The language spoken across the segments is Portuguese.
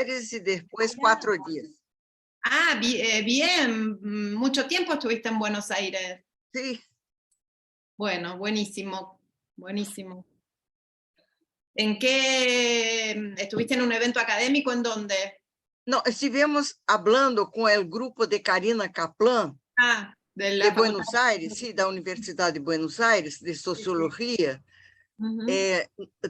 Aires y después 4 días. Ah, bien, mucho tiempo estuviste en Buenos Aires. Sí. Bueno, buenísimo, buenísimo. ¿En qué estuviste en un evento académico? ¿En dónde? No, estivemos hablando con el grupo de Karina Kaplan, de Buenos Aires, sí, da Universidad de Buenos Aires, de Sociología.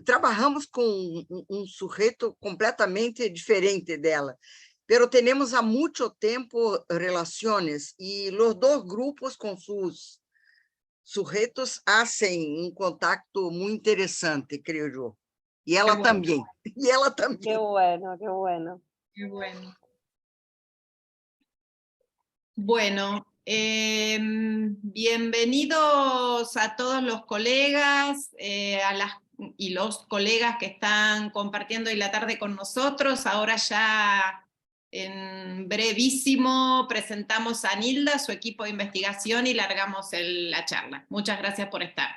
Trabajamos com sujeito completamente diferente dela, pero temos há muito tempo relações e os dois grupos com seus sujeitos fazem contacto muito interessante, creio eu. E ela também. E ela também. Qué bueno, qué bueno. Qué bueno. Bueno, bienvenidos a todos los colegas y los colegas que están compartiendo hoy la tarde con nosotros. Ahora ya en brevísimo presentamos a Nilda, su equipo de investigación y largamos la charla. Muchas gracias por estar.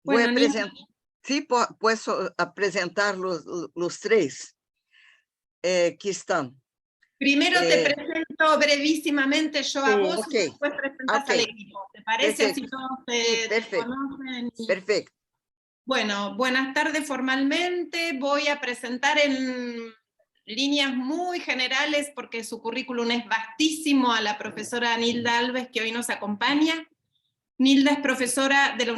Voy a presentar. Sí, puedo apresentar los tres que están. Primero te presento brevísimamente yo a vos y después presentás al equipo. ¿Te parece? Así todos te conocen. Perfecto. Bueno, buenas tardes formalmente. Voy a presentar en líneas muy generales, porque su currículum es vastísimo, a la profesora Nilda Alves, que hoy nos acompaña. Nilda es profesora de la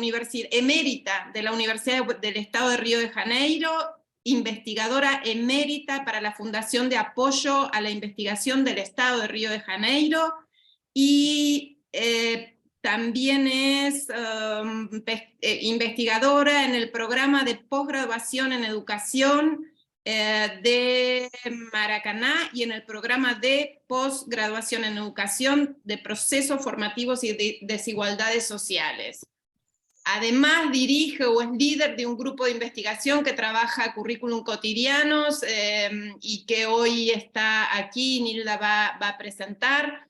emérita de la Universidad del Estado de Río de Janeiro, investigadora emérita para la Fundación de Apoyo a la Investigación del Estado de Río de Janeiro, y también es investigadora en el programa de posgraduación en educación de Maracaná y en el programa de posgraduación en educación de procesos formativos y de desigualdades sociales. Además dirige o es líder de un grupo de investigación que trabaja currículum cotidianos y que hoy está aquí, Nilda va a presentar.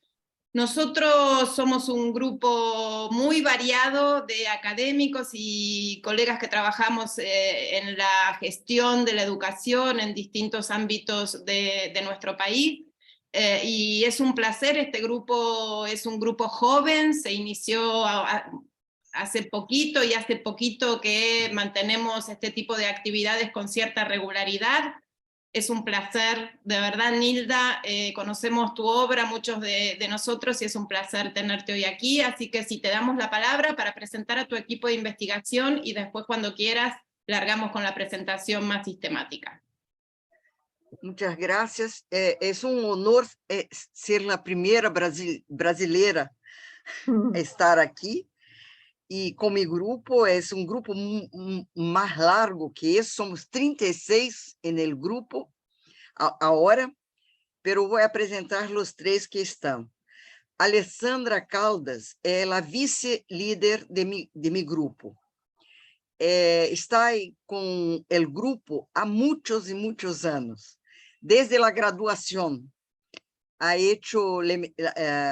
Nosotros somos un grupo muy variado de académicos y colegas que trabajamos en la gestión de la educación en distintos ámbitos de nuestro país. Y es un placer, este grupo es un grupo joven, se inició hace poquito, y hace poquito que mantenemos este tipo de actividades con cierta regularidad. Es un placer, de verdad, Nilda, conocemos tu obra, muchos de nosotros, y es un placer tenerte hoy aquí, así que si te damos la palabra para presentar a tu equipo de investigación, y después cuando quieras largamos con la presentación más sistemática. Muchas gracias. Es un honor ser la primera brasileira a estar aquí. E com meu grupo, é um grupo mais largo que esse, somos 36 no grupo agora, pero vou apresentar os três que estão. Alessandra Caldas é a vice-líder de meu grupo. Está com o grupo há muitos e muitos anos, desde a graduação. Ha hecho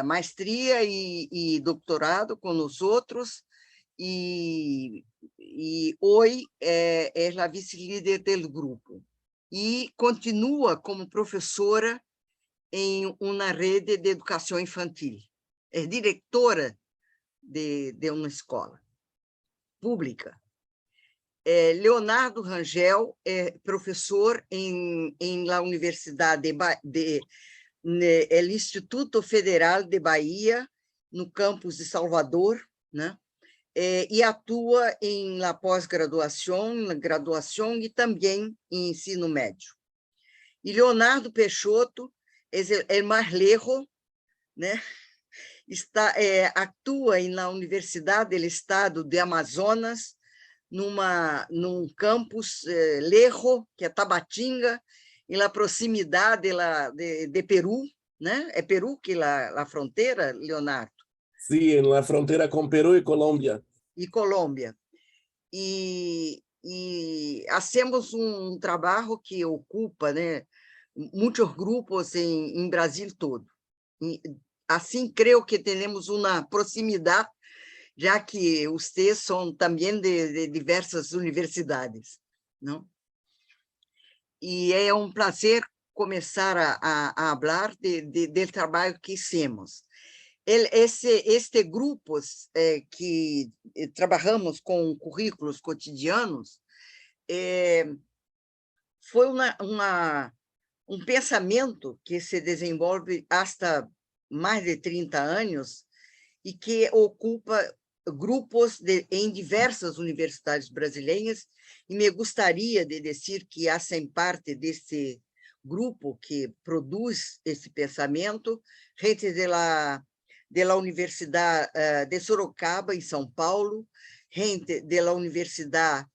maestría y doctorado con nosotros, y hoy es la vice-líder del grupo. Y continúa como profesora en una red de educación infantil. Es directora de una escuela pública. Leonardo Rangel es profesor en la Universidad el Instituto Federal de Bahia, no campus de Salvador, né? E atua em la pós-graduação, na graduação e também em ensino médio. E Leonardo Peixoto é o mais lejos, né? Atua na Universidade do Estado de Amazonas, num campus lejos, que é Tabatinga, em la proximidade de Peru, né? É Peru que a fronteira, Leonardo? Sí, en la frontera con Perú y Colombia. E Colômbia. E hacemos trabalho que ocupa, né, muitos grupos em Brasil todo. E, assim, creio que temos uma proximidade já que vocês são também de diversas universidades, não? E é um prazer começar a falar do trabalho que fizemos. Este grupo que trabalhamos com currículos cotidianos foi um pensamento que se desenvolve hasta mais de 30 anos e que ocupa grupos em diversas universidades brasileiras, e me gostaria de dizer que fazem parte desse grupo que produz esse pensamento, gente da Universidade de Sorocaba, em São Paulo, gente da Universidade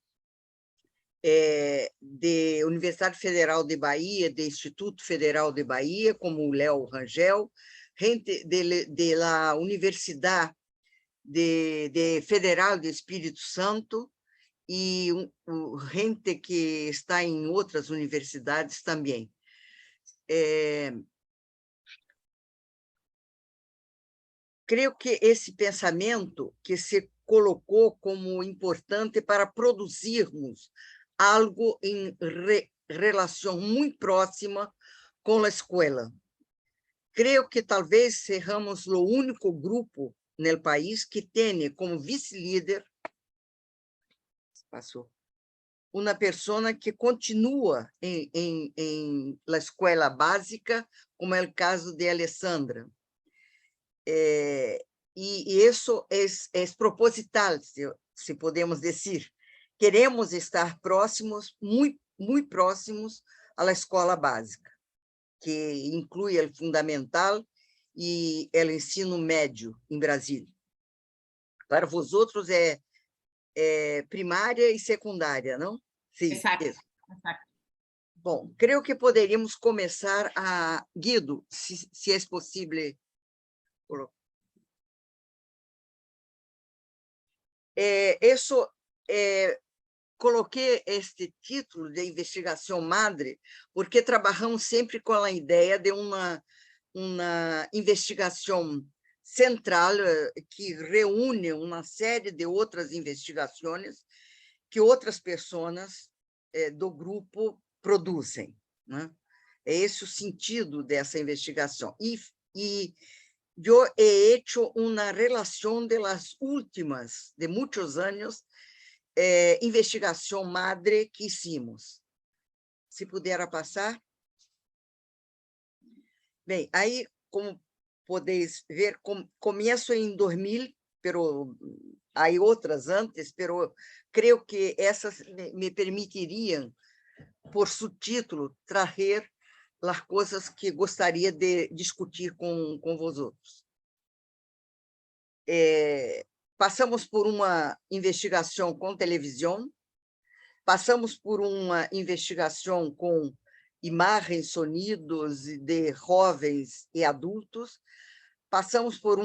Federal de Bahia, do Instituto Federal de Bahia, como o Léo Rangel, gente da Universidade Federal do Espírito Santo e gente que está em outras universidades também. Creio que esse pensamento que se colocou como importante para produzirmos algo em relação muito próxima com a escola. Creio que talvez sejamos o único grupo no país que tenha como vice-líder uma pessoa que continua em la escola básica, como é o caso de Alessandra. E isso é proposital, se podemos dizer. Queremos estar próximos, muito próximos à escola básica, que inclui o fundamental e o ensino médio em Brasília. Para vós outros é primária e secundária, não? Sim, Exato. isso. Bom, creio que poderíamos começar Guido, se é possível. Coloquei este título de investigação madre porque trabalhamos sempre com a ideia de uma investigação central que reúne uma série de outras investigações que outras pessoas do grupo produzem, né? É esse o sentido dessa investigação. E eu he hecho uma relação de las últimas, de muitos anos, investigação madre que hicimos. Se puder passar. Bem, aí, como podeis ver, começo em 2000, pero há outras antes, pero creio que essas me permitiriam, por subtítulo, trazer as coisas que gostaria de discutir com vosotros. Passamos por uma investigação com televisão, passamos por uma investigação com imagens, sonidos de jovens e adultos, passamos por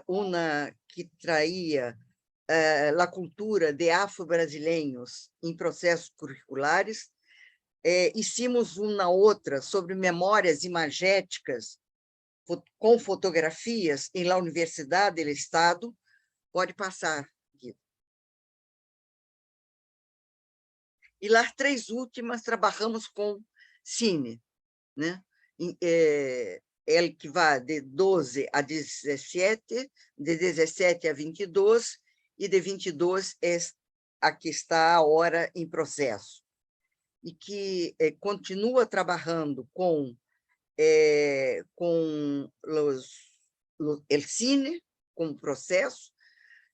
uma que traía a cultura de afro-brasileiros em processos curriculares, hicimos uma outra sobre memórias imagéticas com fotografias em la Universidade do Estado. Pode passar, Guido. E as três últimas trabalhamos com cine, né? Ele que vai de 12 a 17, de 17 a 22, e de 22 é a que está a hora em processo. E que continua trabalhando com o cine, com o processo,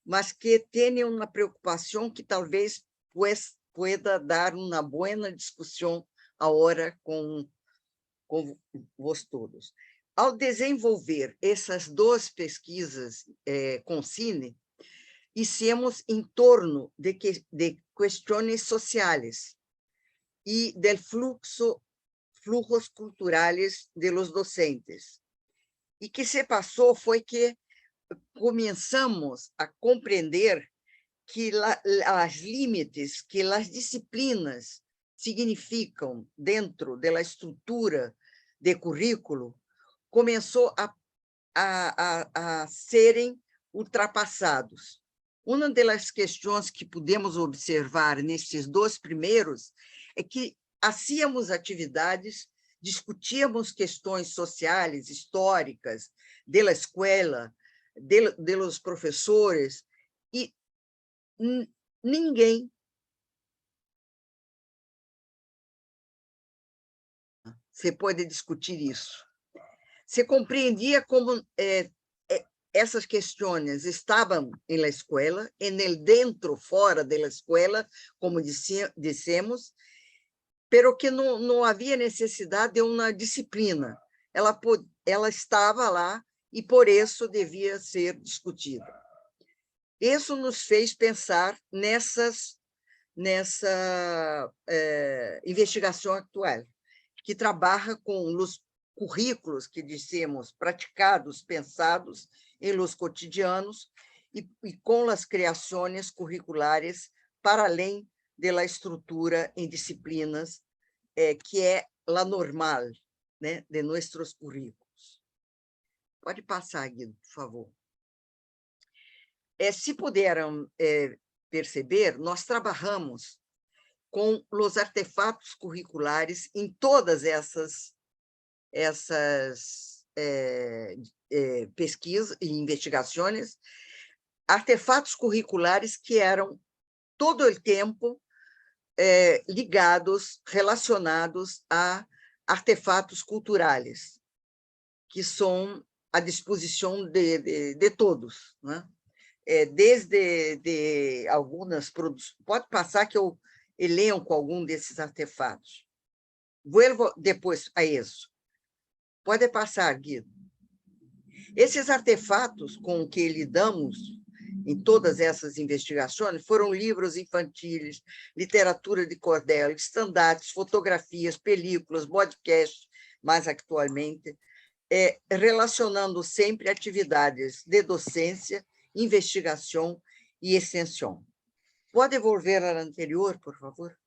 mas que tem uma preocupação que talvez pueda dar uma boa discussão agora com vós todos. Ao desenvolver essas duas pesquisas com cine, hicimos em torno de questões sociais e do flujos culturais de los docentes. E que se passou foi que começamos a compreender que os limites que as disciplinas significam dentro da estrutura de currículo começou a serem ultrapassados. Uma das questões que podemos observar nesses dois primeiros é que hacíamos atividades, discutíamos questões sociais, históricas, da escola, de los professores, e ninguém se pode discutir isso. Se compreendia como essas questões estavam na escola, el dentro, fora da escola, como dissemos, pero que não havia necessidade de uma disciplina. Ela estava lá e, por isso, devia ser discutida. Isso nos fez pensar nessa investigação atual, que trabalha com os currículos que dissemos praticados, pensados em los cotidianos e com as criações curriculares para além da estrutura em disciplinas que é a normal, né, de nossos currículos. Pode passar, Guido, por favor. Se puderam perceber, nós trabalhamos com os artefatos curriculares em todas essas pesquisas e investigações, artefatos curriculares que eram todo o tempo ligados, relacionados a artefatos culturais, que são à disposição de todos, né? Desde algumas produções. Pode passar que eu elenco algum desses artefatos. Vuelvo depois a isso. Pode passar, Guido. Esses artefatos com que lidamos em todas essas investigações foram livros infantis, literatura de cordel, estandartes, fotografias, películas, podcasts, mais atualmente, relacionando sempre atividades de docência, investigação e extensão. Pode volver ao anterior, por favor?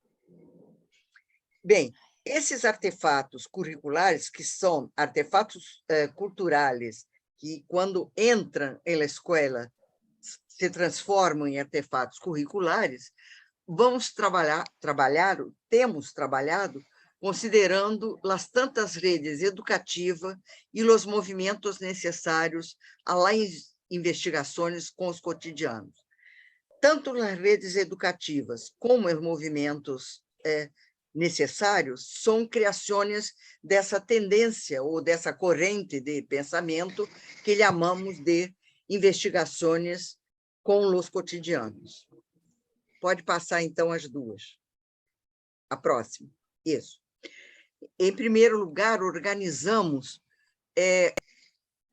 Bem, esses artefatos curriculares, que são artefatos culturais, que, quando entram na escola, se transformam em artefatos curriculares, temos trabalhado considerando as tantas redes educativas e os movimentos necessários às investigações com os cotidianos. Tanto as redes educativas como os movimentos necessários são criações dessa tendência ou dessa corrente de pensamento que chamamos de investigações com os cotidianos. Pode passar, então, as duas. A próxima. Isso. Em primeiro lugar, organizamos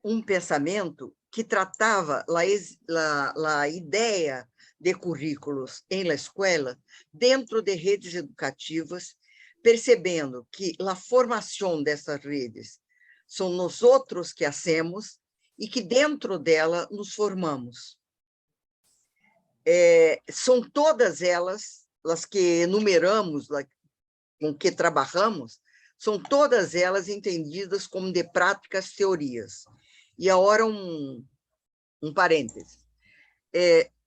um pensamento que tratava a ideia de currículos em la escola dentro de redes educativas, percebendo que a formação dessas redes são nós outros que hacemos e que dentro dela nos formamos. São todas elas, as que enumeramos, com que trabalhamos, são todas elas entendidas como de práticas teorias. E agora um parêntese.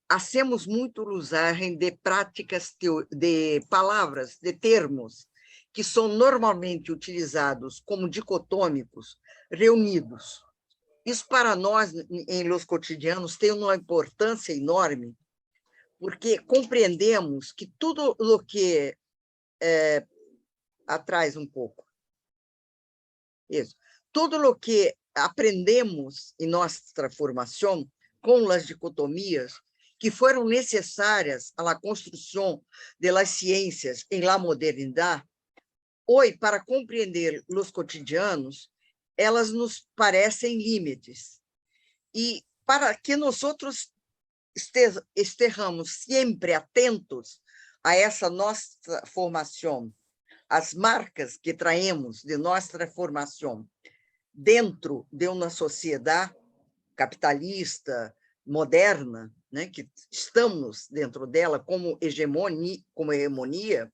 Hacemos muito usagem de práticas, de palavras, de termos, que são normalmente utilizados como dicotômicos, reunidos. Isso, para nós, em los cotidianos, tem uma importância enorme, porque compreendemos que tudo o que... atrás um pouco. Isso. Tudo o que aprendemos em nossa formação com as dicotomias que foram necessárias à construção das ciências em la modernidade, hoje, para compreender os cotidianos, elas nos parecem limites. E para que nós estejamos sempre atentos a essa nossa formação, as marcas que traemos de nossa formação dentro de uma sociedade capitalista, moderna, né, que estamos dentro dela como hegemonia,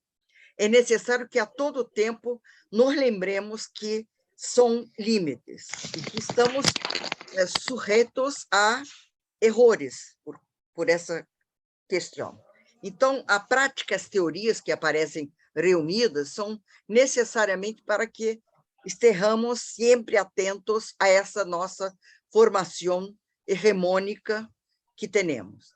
é necessário que a todo tempo nos lembremos que são limites e que estamos sujeitos a errores por essa questão. Então, a prática, as teorias que aparecem reunidas são necessariamente para que estejamos sempre atentos a essa nossa formação hegemônica que temos.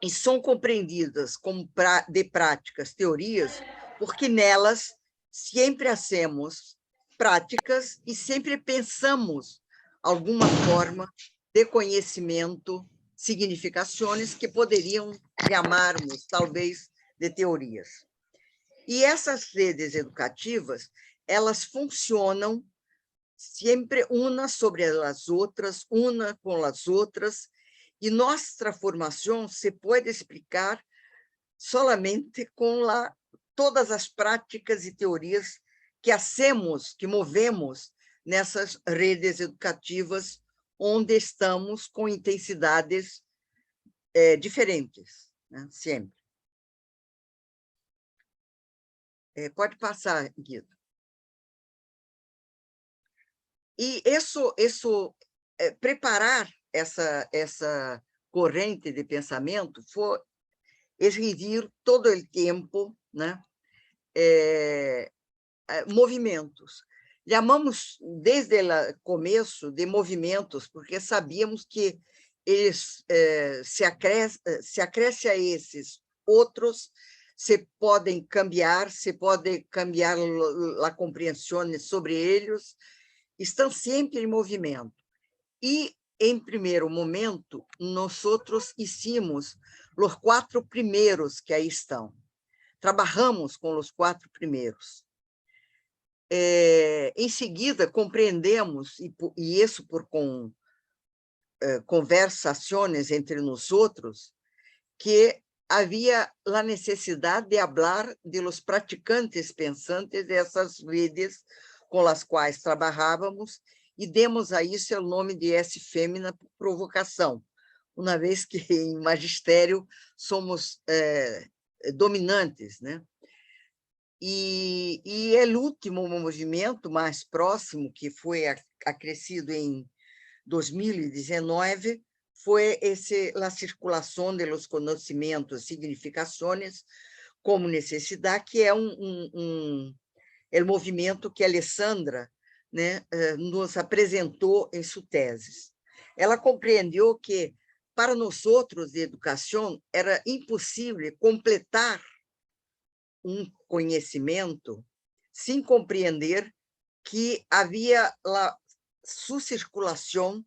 E são compreendidas como de práticas, teorias, porque nelas sempre hacemos práticas e sempre pensamos alguma forma de conhecimento, significações que poderiam chamarmos, talvez, de teorias. E essas redes educativas, elas funcionam sempre umas sobre as outras, uma com as outras, e nossa formação se pode explicar solamente com todas as práticas e teorias que hacemos, que movemos nessas redes educativas, onde estamos com intensidades diferentes, né? Sempre. Pode passar, Guido. E isso preparar essa corrente de pensamento foi exigir todo o tempo, né? Movimentos. Chamamos desde o começo de movimentos, porque sabíamos que eles se acresce a esses outros, se podem cambiar a compreensão sobre eles, estão sempre em movimento. E, em primeiro momento, nós hicimos os 4 primeiros que aí estão. Trabalhamos com os 4 primeiros. Em seguida, compreendemos, e isso por conversações entre nós outros, que havia a necessidade de falar de los praticantes pensantes dessas redes com as quais trabalhávamos, e demos a isso o nome de S Fêmea por provocação, uma vez que em magistério somos dominantes, né? E o último movimento mais próximo, que foi acrescido em 2019, foi a circulação de los conhecimentos, significações como necessidade, que é o movimento que a Alessandra, né, nos apresentou em sua tese. Ela compreendeu que, para nós outros de educação, era impossível completar conhecimento sem compreender que havia a sua circulação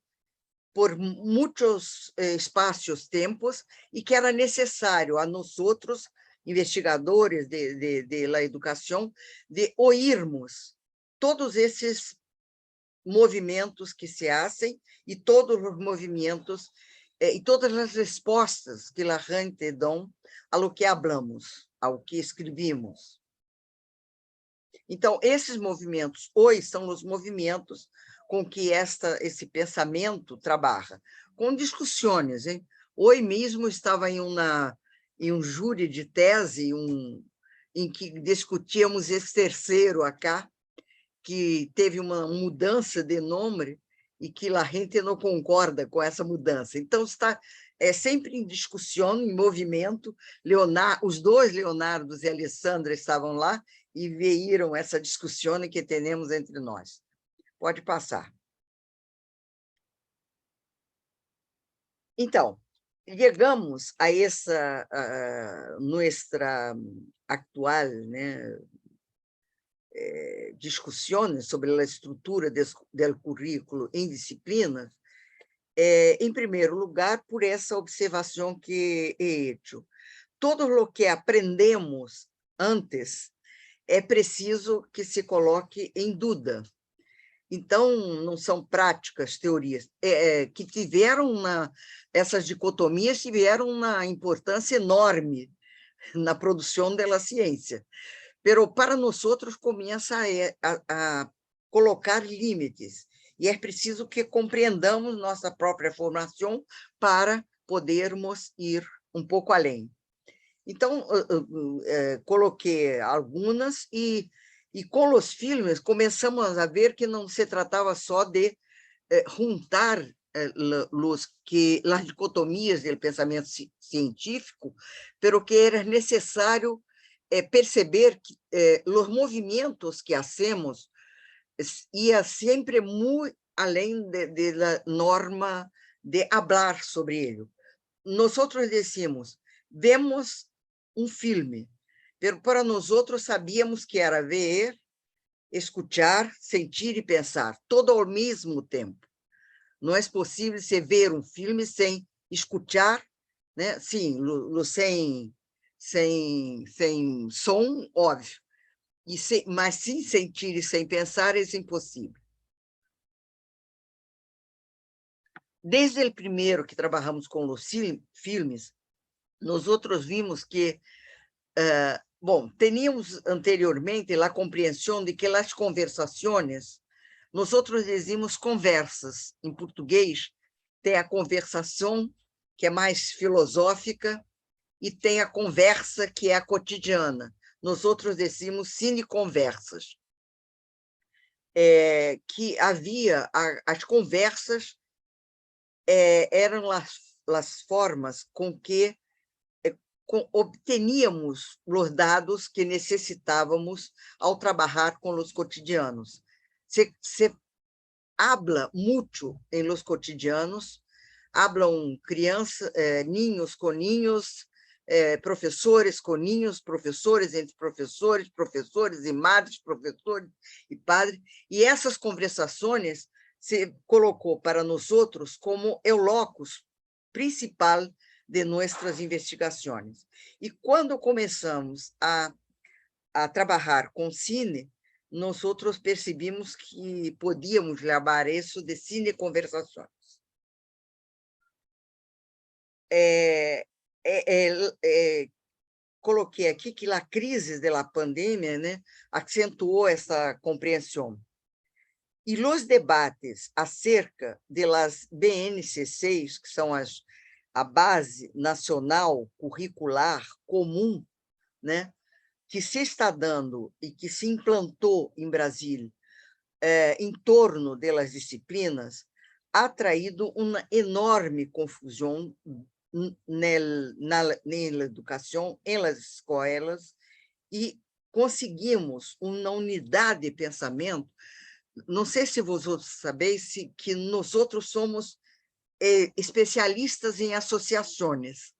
por muitos espaços, tempos, e que era necessário a nós outros, investigadores de la educação, de ouvirmos todos esses movimentos que se fazem e todos os movimentos e todas as respostas que a gente dá ao que falamos, ao que escrevimos. Então, esses movimentos hoje são os movimentos com que esse pensamento trabalha, com discussões, hein? Hoje mesmo estava em um júri de tese, em que discutíamos esse terceiro acá, que teve uma mudança de nome e que a gente não concorda com essa mudança. Então, está sempre em discussão, em movimento. Os 2 Leonardos e Alessandra estavam lá e viram essa discussão que temos entre nós. Pode passar. Então, chegamos a essa nossa atual, né, discussões sobre a estrutura do currículo em disciplinas, em primeiro lugar, por essa observação que he hecho. Todo o que aprendemos antes é preciso que se coloque em dúvida. Então, não são práticas, teorias, que essas dicotomias tiveram uma importância enorme na produção da ciência. Pero para nós outros começa a colocar limites, e é preciso que compreendamos nossa própria formação para podermos ir um pouco além. Então, coloquei algumas, e com os filmes começamos a ver que não se tratava só de juntar las dicotomias do pensamento científico, pero que era necessário perceber que os movimentos que hacemos ia sempre muito além da norma de hablar sobre ele. Nós decimos, vemos filme, pero para nós sabíamos que era ver, escuchar, sentir e pensar, todo ao mesmo tempo. Não é possível você ver filme sem escuchar, né? Sim, sem som, óbvio, mas sem sentir e sem pensar é impossível. Desde o primeiro que trabalhamos com os filmes, nós vimos que, bom, teníamos anteriormente a compreensão de que as conversações, nós dizíamos conversas, em português, tem a conversação, que é mais filosófica, e tem a conversa, que é a cotidiana. Nós dizíamos cineconversas. Que havia as conversas, eram as formas com que obteníamos os dados que necessitávamos ao trabalhar com os cotidianos. Se habla muito em los cotidianos, hablam crianças, ninhos com ninhos, professores com ninhos, professores entre professores, professores e madres, professores e padres, e essas conversações se colocou para nós como o locus principal de nossas investigações. E quando começamos a trabalhar com cine, nós percebimos que podíamos chamar isso de cineconversações. Coloquei aqui que a crise da pandemia, né, acentuou essa compreensão. E os debates acerca das BNCCs, que são a base nacional curricular comum, né, que se está dando e que se implantou em Brasília em torno das disciplinas, ha traído uma enorme confusão na educação, nas escolas, e conseguimos uma unidade de pensamento. Não sei se vocês sabeis que nós somos especialistas em associações.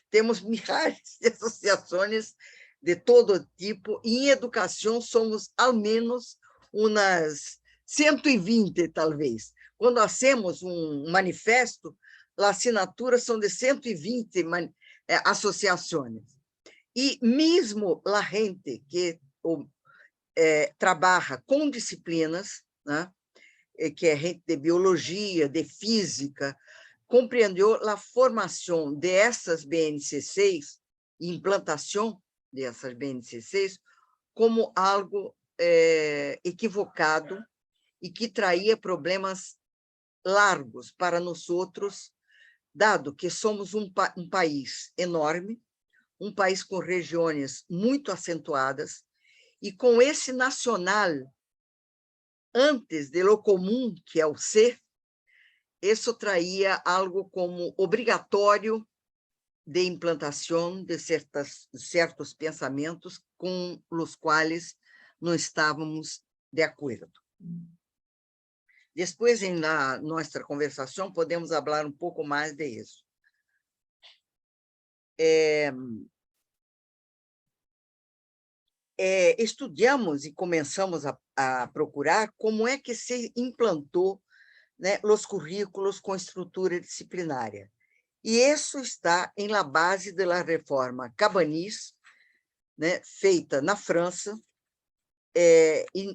Temos milhares de associações de todo tipo, e em educação somos ao menos umas 120, talvez. Quando hacemos manifesto, as assinaturas são de 120 associações. E mesmo a gente que trabalha com disciplinas, né, que é gente de biologia, de física, compreendeu a formação dessas BNCCs, implantação dessas BNCCs, como algo equivocado e que traía problemas largos para nós, dado que somos um país enorme, um país com regiões muito acentuadas, e com esse nacional, antes de lo comum, que é o ser, isso traía algo como obrigatório de implantação de certos pensamentos com os quais não estávamos de acordo. Depois, na nossa conversação, podemos falar um pouco mais disso. Estudamos e começamos a procurar como é que se implantou, né, os currículos com estrutura disciplinária. E isso está em la base da reforma Cabanis, né, feita na França.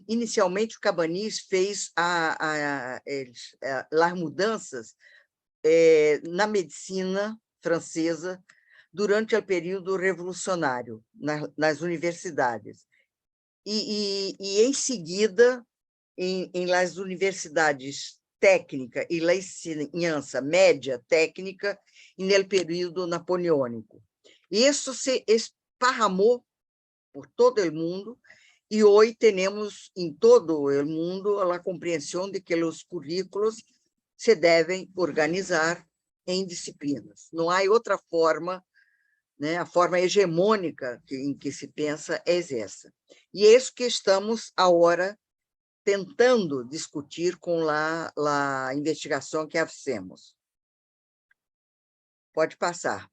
Inicialmente, o Cabanis fez as mudanças na medicina francesa durante o período revolucionário, nas universidades. E em seguida, em las universidades técnica e la enseñanza média técnica, no período napoleônico. Isso se esparramou por todo o mundo, e hoje temos em todo o mundo a compreensão de que os currículos se devem organizar em disciplinas. Não há outra forma, né? A forma hegemônica em que se pensa é essa. E é isso que estamos agora tentando discutir com a investigação que fizemos. Pode passar.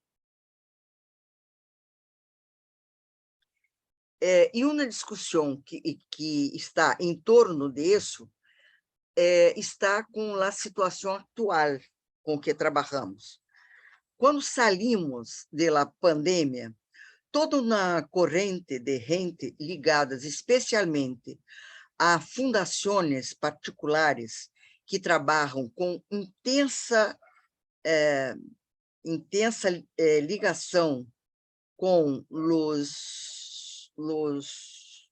E uma discussão que está em torno disso está com a situação atual com que trabalhamos. Quando saímos da pandemia, toda uma corrente de gente ligadas especialmente a fundações particulares que trabalham com intensa ligação com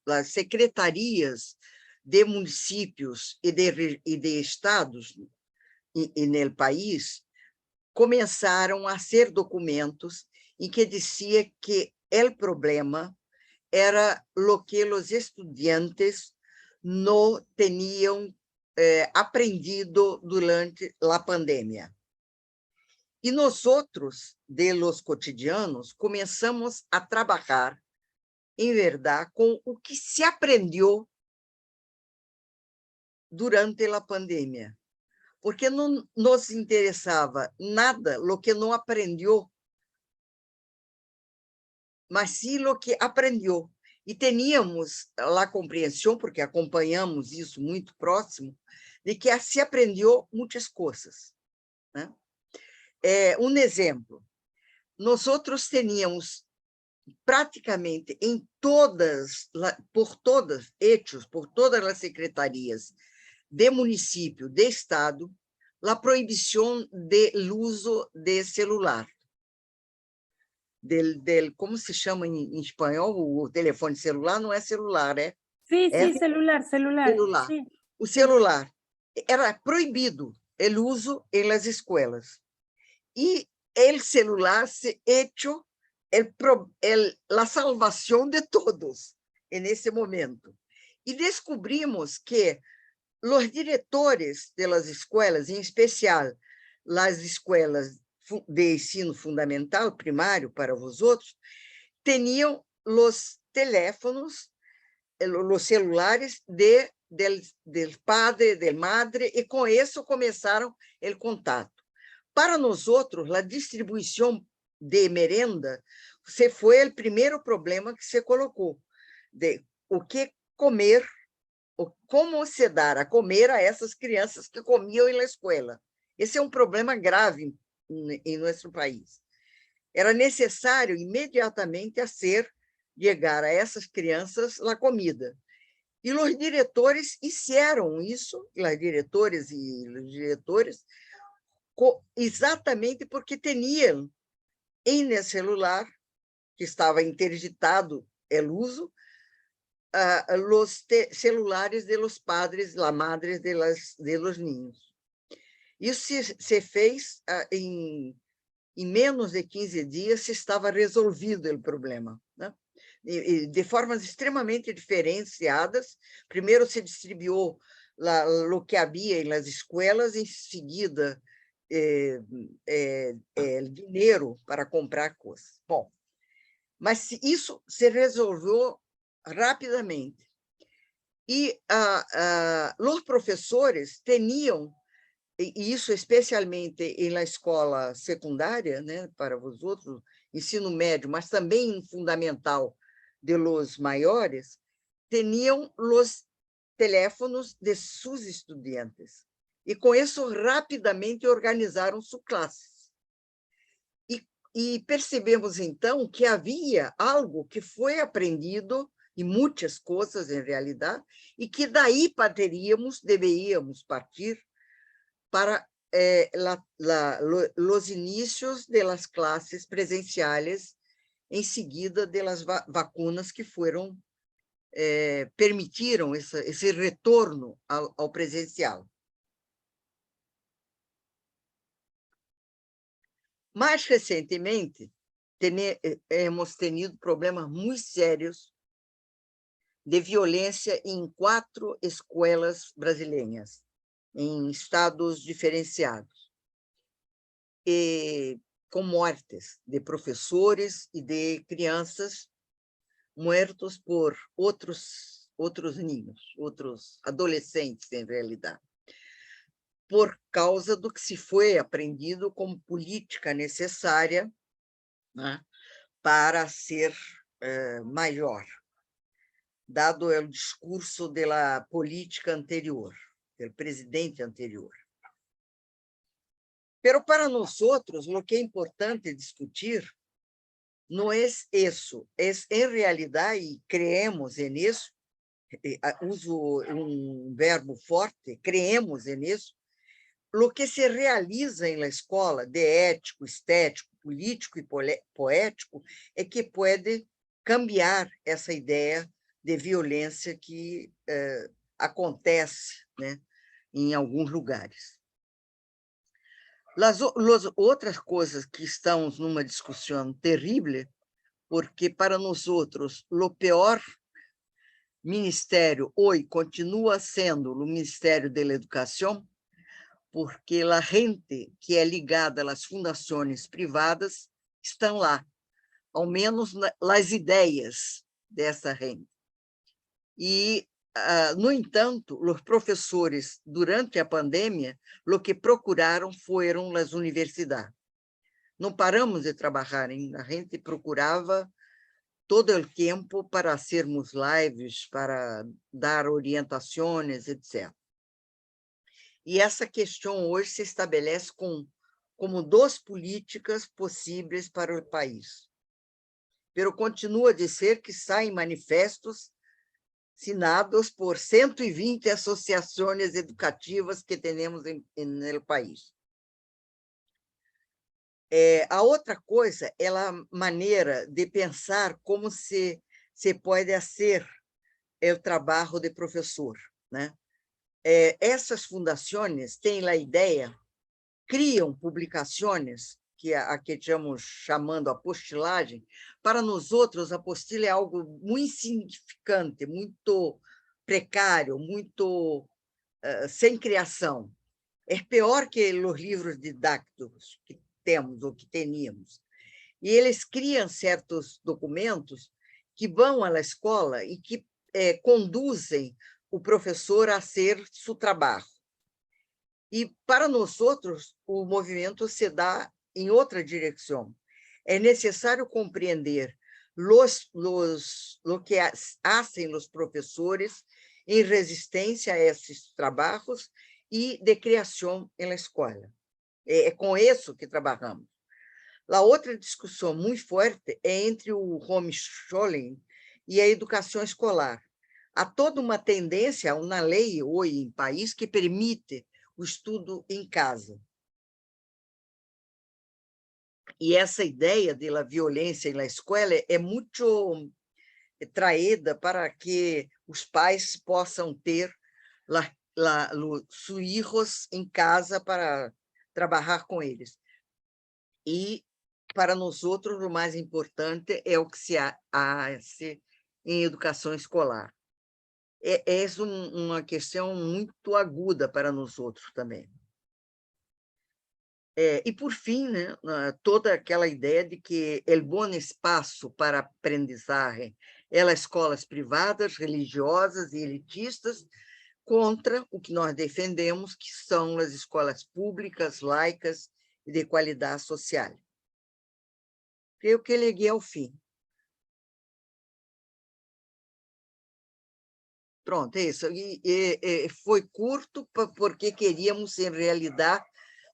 as secretarias de municípios e de estados no país, começaram a ser documentos em que dizia que o problema era o que os estudantes não tinham aprendido durante a pandemia. E nós outros, de los cotidianos, começamos a trabalhar, em verdade, com o que se aprendeu durante a pandemia, porque não nos interessava nada o que não aprendeu, mas sim o que aprendeu. E tínhamos a compreensão, porque acompanhamos isso muito próximo, de que se aprendeu muitas coisas, né? Um exemplo, nós outros teníamos praticamente por todas as secretarias de município, de estado, a proibição do uso de celular. Como se chama em espanhol, o telefone celular não é celular, é? Sí, celular. Celular. Sí. O celular era proibido o uso em las escolas. E o celular se hecho a salvação de todos nesse momento. E descobrimos que os diretores das escolas, em especial as escolas de ensino fundamental, primário, para os outros, tinham os teléfonos, os celulares del padre, del madre, e com isso começaram o contato. Para nós outros, a distribuição de merenda foi o primeiro problema que se colocou, de o que comer, como se dar a comer a essas crianças que comiam na escola. Esse é um problema grave em nosso país. Era necessário imediatamente chegar a essas crianças a comida. E os diretores fizeram isso, as diretoras e os diretores, exatamente porque tinham em celular, que estava interditado o uso, os celulares de los padres, la madre de los niños. Isso se fez em menos de 15 dias, se estava resolvido o problema, né? De formas extremamente diferenciadas. Primeiro se distribuiu o que havia nas escolas, em seguida dinheiro para comprar coisas. Bom, mas isso se resolveu rapidamente. E os professores tinham, e isso especialmente na escola secundária, né, para os outros, ensino médio, mas também fundamental de los maiores, tinham os teléfonos de seus estudantes. E com isso rapidamente organizaram suas classes. E percebemos então que havia algo que foi aprendido, e muitas coisas em realidade, e que daí deveríamos partir para os inícios das classes presenciais, em seguida das vacunas que foram permitiram esse retorno ao presencial. Mais recentemente, temos tido problemas muito sérios de violência em 4 escolas brasileiras, em estados diferenciados, e com mortes de professores e de crianças mortos por outros ninhos, outros adolescentes, em realidade, por causa do que se foi aprendido como política necessária, né, para ser maior, dado o discurso da política anterior, do presidente anterior. Pero para nós outros, o que é importante discutir não é isso, é em realidade, e creemos nisso, uso um verbo forte, creemos nisso, o que se realiza na escola de ético, estético, político e poético é que pode cambiar essa ideia de violência que acontece, né, em alguns lugares. As outras coisas que estamos numa discussão terrível, porque para nós outros, o pior ministério hoje continua sendo o Ministério da Educação, porque a gente que é ligada às fundações privadas estão lá, ao menos nas ideias dessa rede. E, no entanto, os professores, durante a pandemia, o que procuraram foram as universidades. Não paramos de trabalhar, a gente procurava todo o tempo para sermos lives, para dar orientações, etc. E essa questão hoje se estabelece como duas políticas possíveis para o país. Pero continua a dizer que saem manifestos assinados por 120 associações educativas que temos no país. A outra coisa é a maneira de pensar como se pode fazer o trabalho de professor, né? Essas fundações têm a ideia, criam publicações, que estamos chamando apostilagem. Para nós outros, a apostila é algo muito insignificante, muito precário, muito sem criação. É pior que os livros didáticos que temos ou que teníamos. E eles criam certos documentos que vão à escola e que conduzem o professor a ser seu trabalho. E para nós outros, o movimento se dá em outra direção. É necessário compreender o que fazem os professores em resistência a esses trabalhos e de criação na escola. É com isso que trabalhamos. A outra discussão muito forte é entre o homeschooling e a educação escolar. Há toda uma tendência, uma lei hoje em país que permite o estudo em casa. E essa ideia da violência na escola é muito traída para que os pais possam ter seus filhos em casa para trabalhar com eles. E, para nós outros, o mais importante é o que se hace em educação escolar. É uma questão muito aguda para nós outros também. E, por fim, né, toda aquela ideia de que o bom espaço para aprendizagem é as escolas privadas, religiosas e elitistas, contra o que nós defendemos, que são as escolas públicas, laicas e de qualidade social. Creio que cheguei ao fim. Pronto, é isso. E foi curto, porque queríamos, em realidade,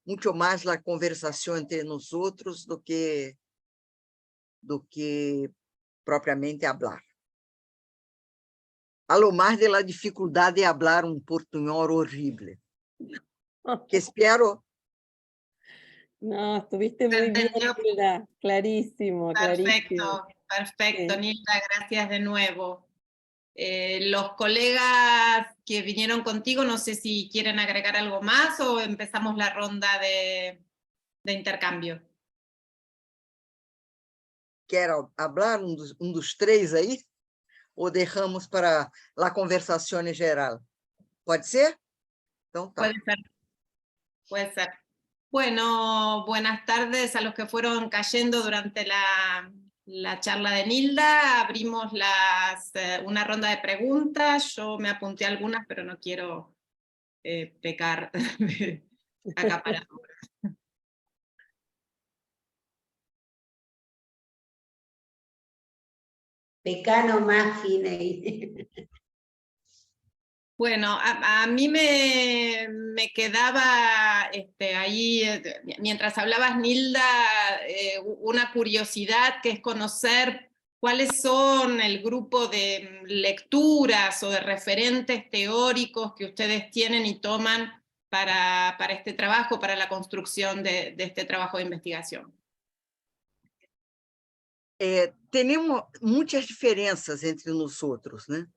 muito mais a conversação entre nós outros do que propriamente falar. A lo mais de la dificuldade de falar um portunhol horrível. Que espero. No, estuviste muy bien, Nilda. Clarísimo, clarísimo. Perfecto, Sí. Nilda, gracias de nuevo. Los colegas que vinieron contigo, no sé si quieren agregar algo más o empezamos la ronda de intercambio. Quer falar um dos três aí? Ou deixamos para a conversação em geral? Pode ser? Então, tá. Puede ser. Puede ser. Bueno, buenas tardes a los que fueron cayendo durante la charla de Nilda. Abrimos una ronda de preguntas. Yo me apunté algunas, pero no quiero pecar de acaparador. Pecano más fine. Bueno, a mí me quedaba ahí, mientras hablabas, Nilda, una curiosidad que es conocer cuáles son el grupo de lecturas o de referentes teóricos que ustedes tienen y toman para este trabajo, para la construcción de este trabajo de investigación. Tenemos muitas diferenças entre nós outros, né?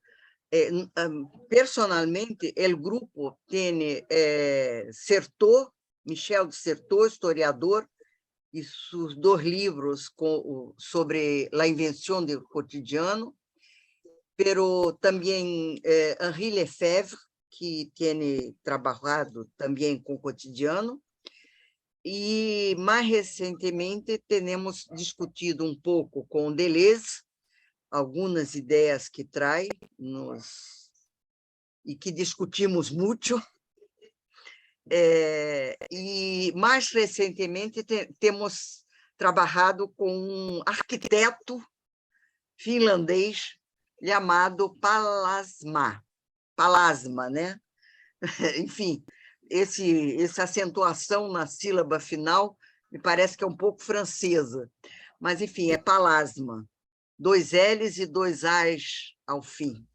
Personalmente, o grupo tem Certeau, Michel de Certeau, historiador, e seus 2 livros sobre a invenção do cotidiano, pero também Henri Lefebvre, que tem trabalhado também com o cotidiano, e mais recentemente temos discutido um pouco com Deleuze, algumas ideias que traz e que discutimos muito. E mais recentemente temos trabalhado com um arquiteto finlandês chamado Palasma, né? Enfim, essa acentuação na sílaba final me parece que é um pouco francesa, mas enfim, é Palasma. 2 L's e 2 A's ao fim.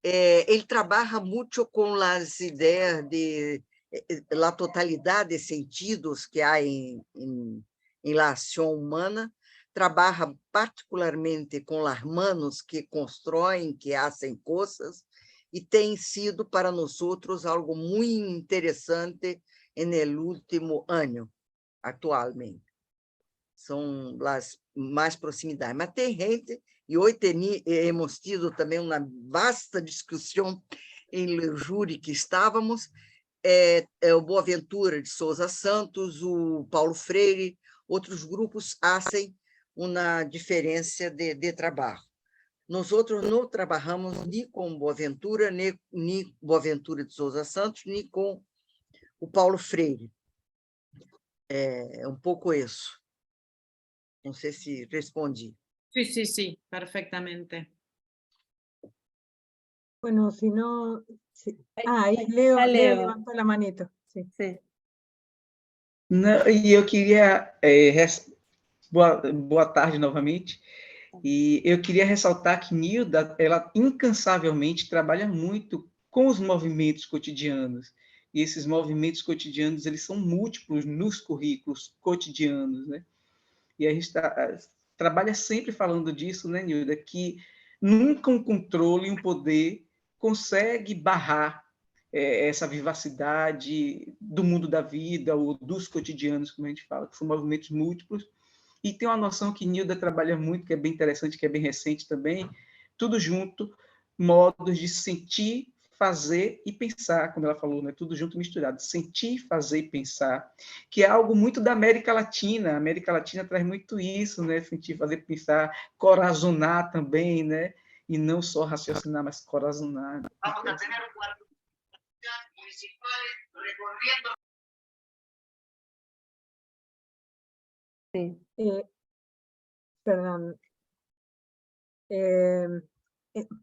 Ele trabalha muito com as ideias de la totalidade de sentidos que há em la ação humana, trabalha particularmente com os manos que constroem, que hacen coisas, e tem sido para nós outros algo muito interessante no último ano, atualmente. São as mais proximidades. Mas tem gente, e hoje temos tido também uma vasta discussão em o júri que estávamos, o Boaventura de Souza Santos, o Paulo Freire, outros grupos fazem uma diferença de trabalho. Nós outros não trabalhamos nem com Boaventura, nem Boaventura de Souza Santos, nem com o Paulo Freire. É um pouco isso. Não sei se respondi. Sí, perfectamente. Bueno, si no... Sí. Ahí Leo levantó la manito. Sí. Não, e eu queria... boa tarde novamente. E eu queria ressaltar que Nilda, ela incansavelmente trabalha muito com os movimentos cotidianos. E esses movimentos cotidianos, eles são múltiplos nos currículos cotidianos, né? E a gente trabalha sempre falando disso, né, Nilda? Que nunca um controle, um poder consegue barrar essa vivacidade do mundo da vida ou dos cotidianos, como a gente fala, que são movimentos múltiplos. E tem uma noção que Nilda trabalha muito, que é bem interessante, que é bem recente também, tudo junto, modos de sentir, fazer e pensar, como ela falou, né? Tudo junto misturado, sentir, fazer e pensar, que é algo muito da América Latina. A América Latina traz muito isso, né? Sentir, fazer, pensar, corazonar também, né? E não só raciocinar, mas corazonar. Sí. Perdón.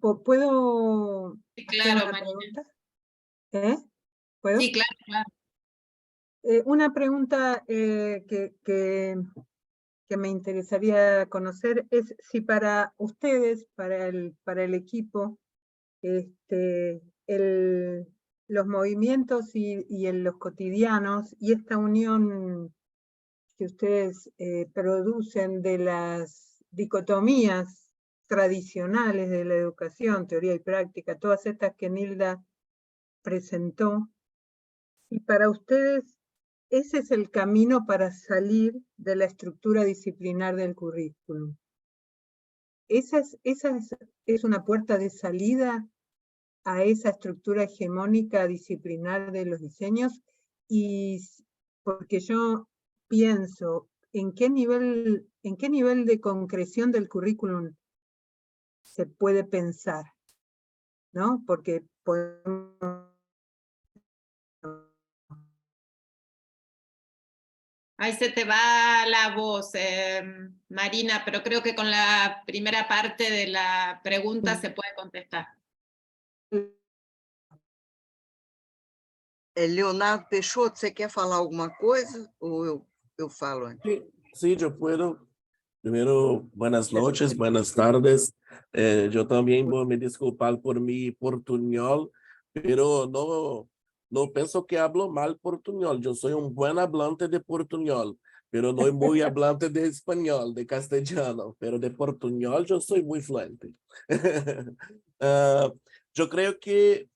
¿Puedo Sí, claro, hacer una María. pregunta? ¿Puedo? Sí, claro. Una pregunta que me interesaría conocer es si para ustedes, para el equipo, los movimientos y en los cotidianos y esta unión que ustedes producen de las dicotomías tradicionales de la educación, teoría y práctica, todas estas que Nilda presentó, y para ustedes ese es el camino para salir de la estructura disciplinar del currículum. ¿Esa es una puerta de salida a esa estructura hegemónica disciplinar de los diseños, y porque yo pienso en qué nivel de concreción del currículum se puede pensar, ¿no? Porque podemos... Ahí se te va la voz, Marina, pero creo que con la primera parte de la pregunta se puede contestar. Leonardo Peixoto, você quer falar alguma coisa ou eu falo antes? Sí, sí, yo puedo. Primero, buenas noches, buenas tardes. Yo también voy a me disculpar por mi portuñol, pero no pienso que hablo mal portuñol. Yo soy un buen hablante de portuñol, pero no muy hablante de español, de castellano, pero de portuñol yo soy muy fluente. Yo creo que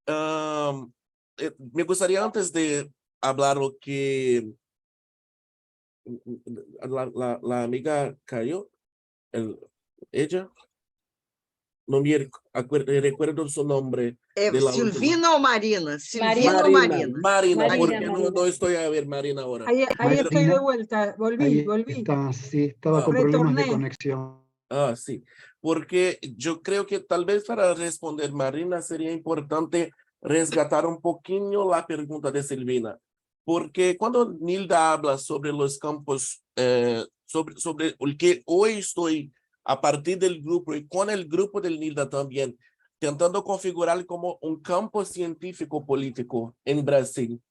me gustaría, antes de hablar lo que la amiga cayó, ella, no me recuerdo su nombre. É de la Silvina ou Marina? Silvina ou Marina, Marina? porque Marina. no estoy a ver Marina ahora. Ahí estoy de vuelta, Ahí volví. está, sí, estaba con problemas de conexión. Sí, porque yo creo que tal vez para responder Marina sería importante resgatar un poquito la pregunta de Silvina, porque cuando Nilda habla sobre los campos, sobre el que hoy estoy a partir del grupo y con el grupo del Nilda también, tentando configurar como un campo científico político en Brasil,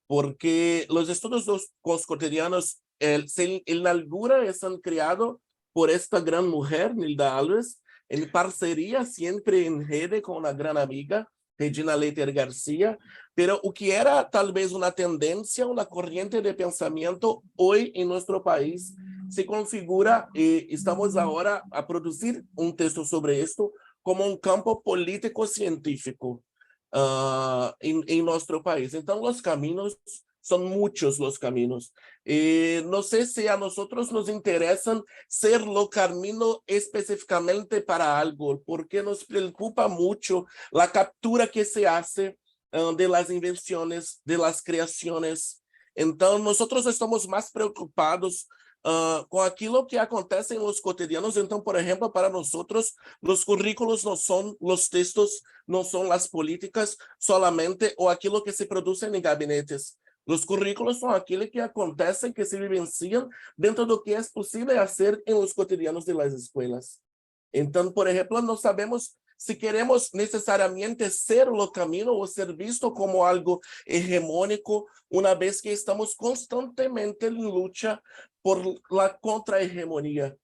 porque los estudios cotidianos se inaugura y se han creado por esta gran mujer, Nilda Alves, en parcería siempre en rede con una gran amiga, Regina Leiter García, pero o que era tal vez una tendencia, una corriente de pensamiento, hoy en nuestro país se configura, y estamos ahora a producir un texto sobre esto, como un campo político-científico en nuestro país. Entonces los caminos son muchos, los caminos. No sé si a nosotros nos interesan ser lo camino específicamente para algo, porque nos preocupa mucho la captura que se hace de las invenciones, de las creaciones. Entonces nosotros estamos más preocupados con aquilo que acontece en los cotidianos. Entonces, por ejemplo, para nosotros, los currículos no son los textos, no son las políticas solamente o aquilo que se produce en gabinetes. Los currículos son aquilo que acontecen, que se vivencian dentro de lo que es posible hacer en los cotidianos de las escuelas. Entonces, por ejemplo, no sabemos si queremos necesariamente ser lo camino o ser visto como algo hegemónico, una vez que estamos constantemente en lucha por la contrahegemonía,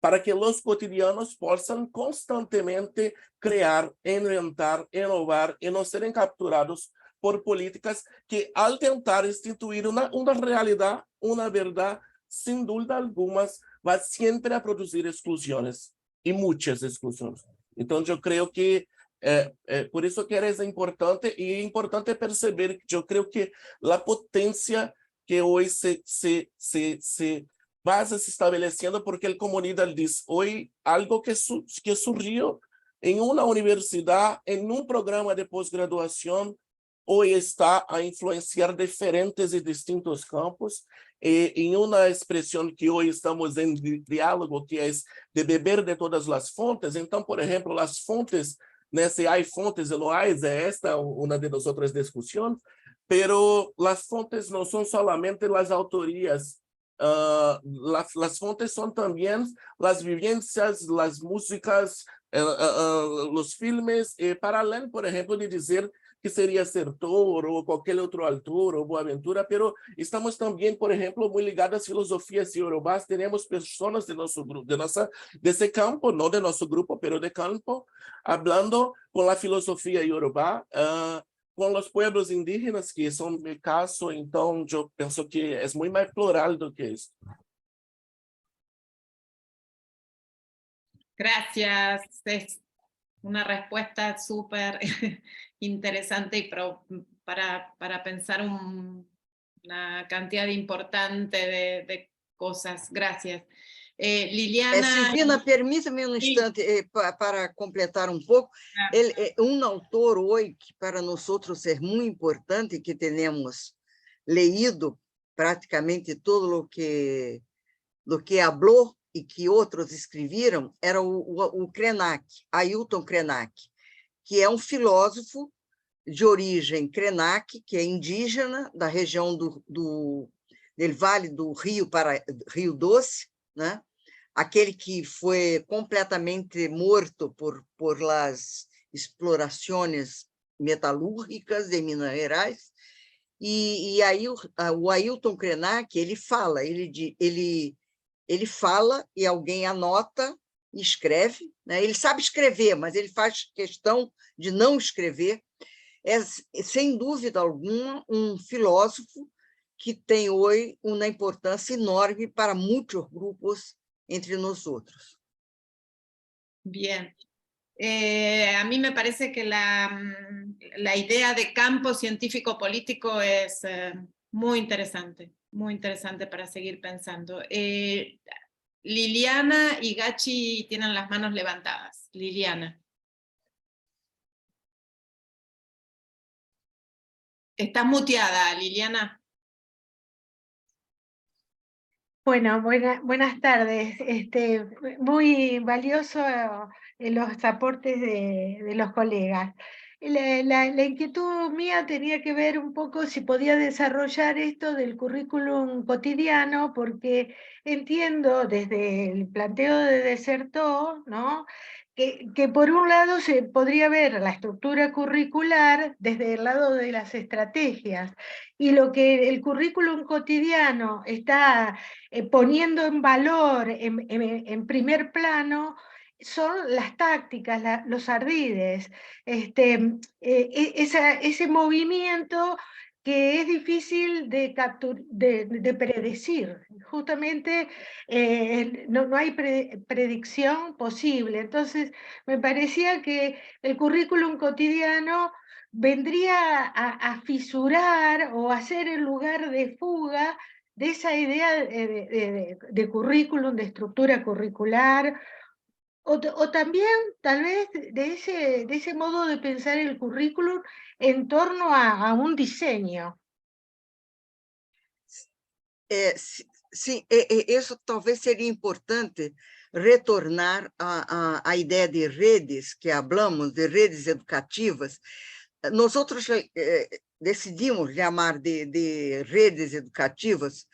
para que los cotidianos puedan constantemente crear, inventar, innovar y no ser capturados por políticas que, al tentar instituir una realidad, una verdad, sin duda algunas, va siempre a producir exclusiones y muchas exclusiones. Entonces, yo creo que por eso que es importante, y es importante perceber, yo creo que la potencia que hoy se va se estableciendo, porque el comunidad dice, hoy algo que surgió en una universidad, en un programa de posgraduación, hoy está a influenciar diferentes y distintos campos, en una expresión que hoy estamos en diálogo, que es de beber de todas las fuentes. Entonces, por ejemplo, las fuentes, si hay fuentes o no hay, esta una de nosotras discusiones, pero las fuentes no son solamente las autorías, las fuentes son también las vivencias, las músicas, los filmes, para além, por ejemplo, de decir que sería Sertor o cualquier otro autor o Boaventura, pero estamos también, por ejemplo, muy ligadas a filosofías yorubás. Tenemos personas de nuestro grupo, de ese campo, no de nuestro grupo, pero de campo, hablando con la filosofía yorubá, con los pueblos indígenas, que son mi caso. Entonces yo pienso que es muy más plural do que esto. Gracias. Es una respuesta súper interesante y para pensar una cantidad importante de cosas. Gracias. Liliana... Silvina, permita-me um instante para completar um pouco. Um autor hoje, que para nós outros é muito importante, que temos leído praticamente todo o que falou e que outros escreveram, era o Krenak, Ailton Krenak, que é um filósofo de origem Krenak, que é indígena da região do Vale do Rio Doce, né? Aquele que foi completamente morto por las explorações metalúrgicas de Minas Gerais. E aí o Ailton Krenak, ele fala e alguém anota e escreve, né? Ele sabe escrever, mas ele faz questão de não escrever. É, sem dúvida alguma, um filósofo que tem hoje uma importância enorme para muitos grupos entre nós outros. Bien. A mí me parece que la idea de campo científico-político es muy interesante para seguir pensando. Liliana y Gachi tienen las manos levantadas. Liliana. Estás muteada, Liliana. Bueno, buenas tardes. Muy valioso los aportes de los colegas. La inquietud mía tenía que ver un poco si podía desarrollar esto del currículum cotidiano, porque entiendo desde el planteo de Desertó, ¿no?, que por un lado se podría ver la estructura curricular desde el lado de las estrategias, y lo que el currículum cotidiano está poniendo en valor, en primer plano, son las tácticas, los ardides, ese movimiento que es difícil de predecir. Justamente no hay predicción posible. Entonces, me parecía que el currículum cotidiano vendría a fisurar o a ser el lugar de fuga de esa idea de currículum, de estructura curricular, o también, tal vez, de ese modo de pensar el currículum en torno a un diseño. Sim, isso talvez seria importante retornar à ideia de redes, que falamos, de redes educativas. Nós outros decidimos chamar de redes educativas,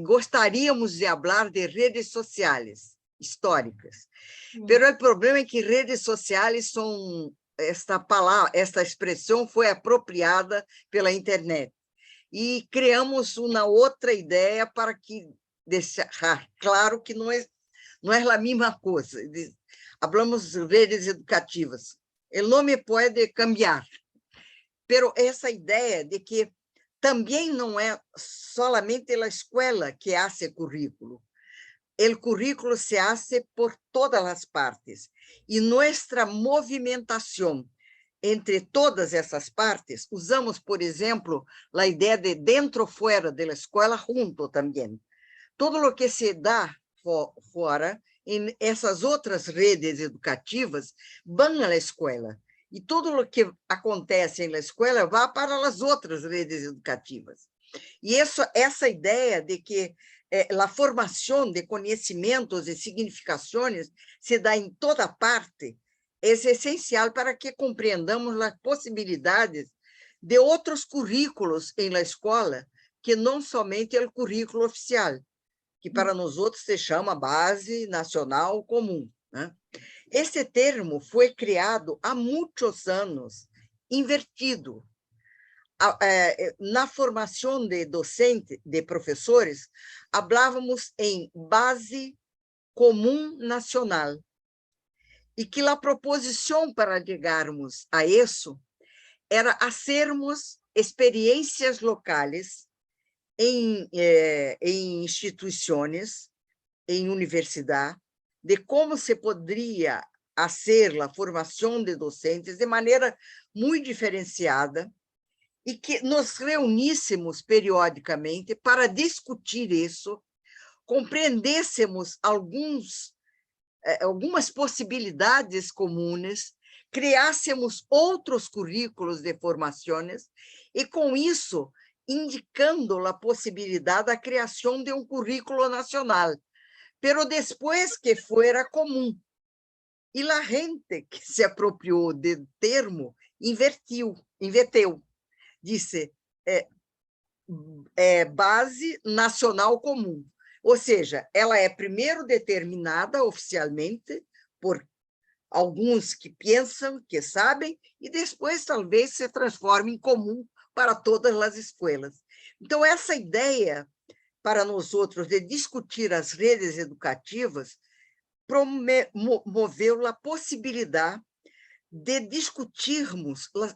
gostaríamos de falar de redes sociais históricas. Pero o problema é que redes sociais são, esta expressão foi apropriada pela internet. E criamos uma outra ideia para deixar claro que não é a mesma coisa. Falamos de redes educativas. O nome pode cambiar, mas essa ideia de que também não é solamente a escola que hace currículo. O currículo se hace por todas as partes. E nossa movimentação entre todas essas partes, usamos, por exemplo, a ideia de dentro fora da escola, junto também. Todo o que se dá fora, em essas outras redes educativas, vão à escola. E tudo o que acontece na escola vai para as outras redes educativas. E essa ideia de que a formação de conhecimentos e significações se dá em toda parte, é essencial para que compreendamos as possibilidades de outros currículos na escola, que não somente o currículo oficial, que para nós outros se chama Base Nacional Comum, né? Esse termo foi criado há muitos anos, invertido. Na formação de docentes, de professores, falávamos em Base Comum Nacional, e que a proposição para chegarmos a isso era fazermos experiências locais em instituições, em universidade, de como se poderia fazer a formação de docentes de maneira muito diferenciada, e que nos reuníssemos periodicamente para discutir isso compreendêssemos algumas possibilidades comuns, criássemos outros currículos de formações e, com isso, indicando a possibilidade da criação de um currículo nacional, pero después que fuera comum. E a gente que se apropriou do termo inverteu, disse base nacional comum. Ou seja, ela é primeiro determinada oficialmente por alguns que pensam, que sabem, e depois talvez se transforme em comum para todas as escolas. Então, essa ideia, para nós outros, de discutir as redes educativas, promoveu a possibilidade de discutirmos os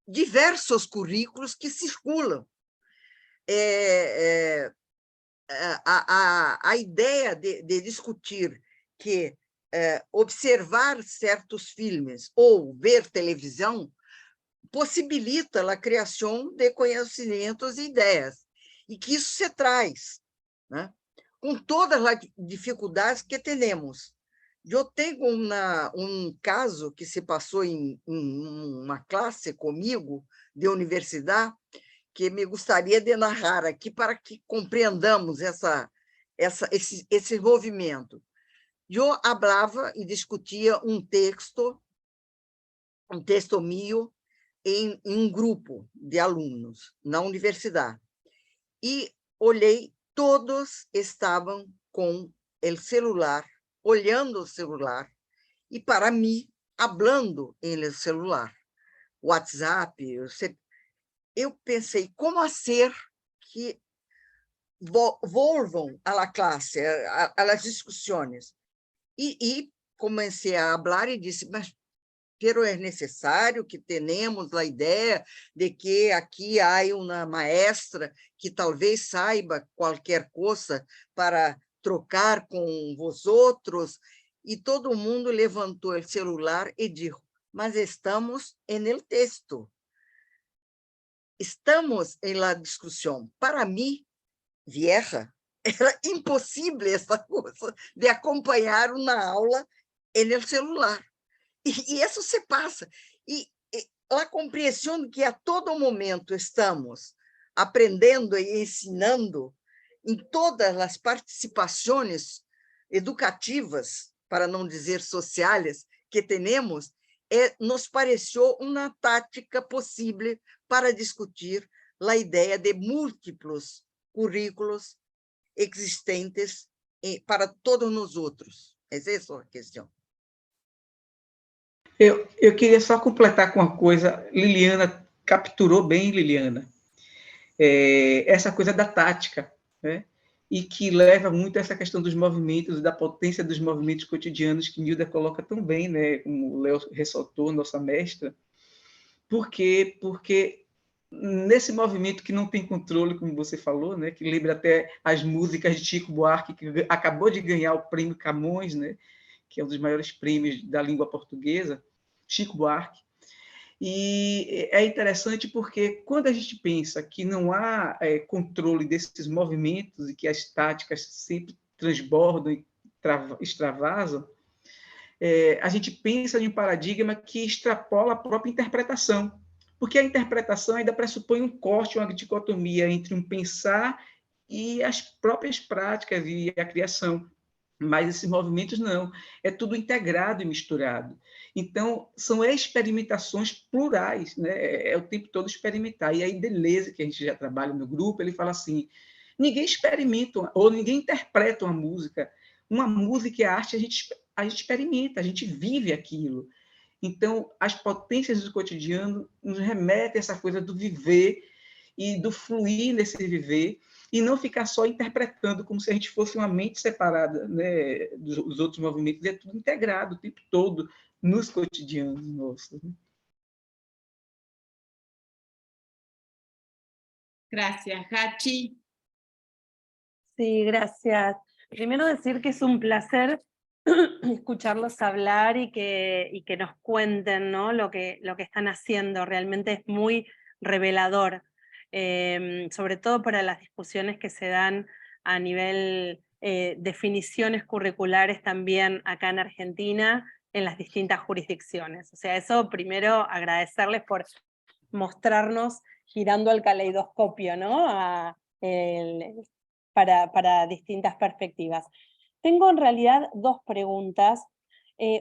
diversos currículos que circulam. A ideia de discutir que observar certos filmes ou ver televisão possibilita a criação de conhecimentos e ideias, e que isso se traz, né? Com todas as dificuldades que temos. Eu tenho um caso que se passou em uma classe comigo, de universidade, que me gostaria de narrar aqui para que compreendamos esse movimento. Eu falava e discutia um texto meu em um grupo de alunos na universidade. E olhei, todos estavam com o celular, olhando o celular, e para mim, falando em celular, WhatsApp. Eu pensei, como fazer que volvam à classe, às discussões? E comecei a falar e disse, mas é necessário que tenhamos a ideia de que aqui há uma maestra que talvez saiba qualquer coisa para trocar com vosotros. E todo mundo levantou o celular e disse, mas estamos no texto. Estamos em la discussão. Para mim, vieja, era impossível essa coisa de acompanhar uma aula no celular. E isso se passa. E a compreensão de que a todo momento estamos aprendendo e ensinando em todas as participações educativas, para não dizer sociais, que temos, nos pareceu uma tática possível para discutir a ideia de múltiplos currículos existentes para todos nós outros. Essa é a questão. Eu queria só completar com uma coisa. Liliana capturou bem, Liliana, essa coisa da tática, né? E que leva muito a essa questão dos movimentos, da potência dos movimentos cotidianos, que Nilda coloca tão bem, né? Como o Léo ressaltou, nossa mestra. Por quê? Porque nesse movimento que não tem controle, como você falou, né? Que lembra até as músicas de Chico Buarque, que acabou de ganhar o prêmio Camões, né? Que é um dos maiores prêmios da língua portuguesa, Chico Buarque. E é interessante porque, quando a gente pensa que não há controle desses movimentos e que as táticas sempre transbordam e extravasam, a gente pensa em um paradigma que extrapola a própria interpretação, porque a interpretação ainda pressupõe um corte, uma dicotomia entre um pensar e as próprias práticas e a criação. Mas esses movimentos não, é tudo integrado e misturado. Então, são experimentações plurais, né? É o tempo todo experimentar. E aí, Deleuze, que a gente já trabalha no grupo, ele fala assim, ninguém experimenta, ou ninguém interpreta uma música. Uma música e a arte, a gente experimenta, a gente vive aquilo. Então, as potências do cotidiano nos remetem a essa coisa do viver e do fluir nesse viver, e não ficar só interpretando como se a gente fosse uma mente separada, né, dos outros movimentos, é tudo integrado o tempo todo nos cotidianos nossos. Gracias, Hachi. Sí, gracias. Primero decir que es un placer escucharlos hablar y que nos cuenten, ¿no? lo que están haciendo. Realmente es muy revelador. sobre todo para las discusiones que se dan a nivel definiciones curriculares también acá en Argentina, en las distintas jurisdicciones. O sea, eso primero agradecerles por mostrarnos girando el caleidoscopio, ¿no? Para distintas perspectivas. Tengo en realidad dos preguntas.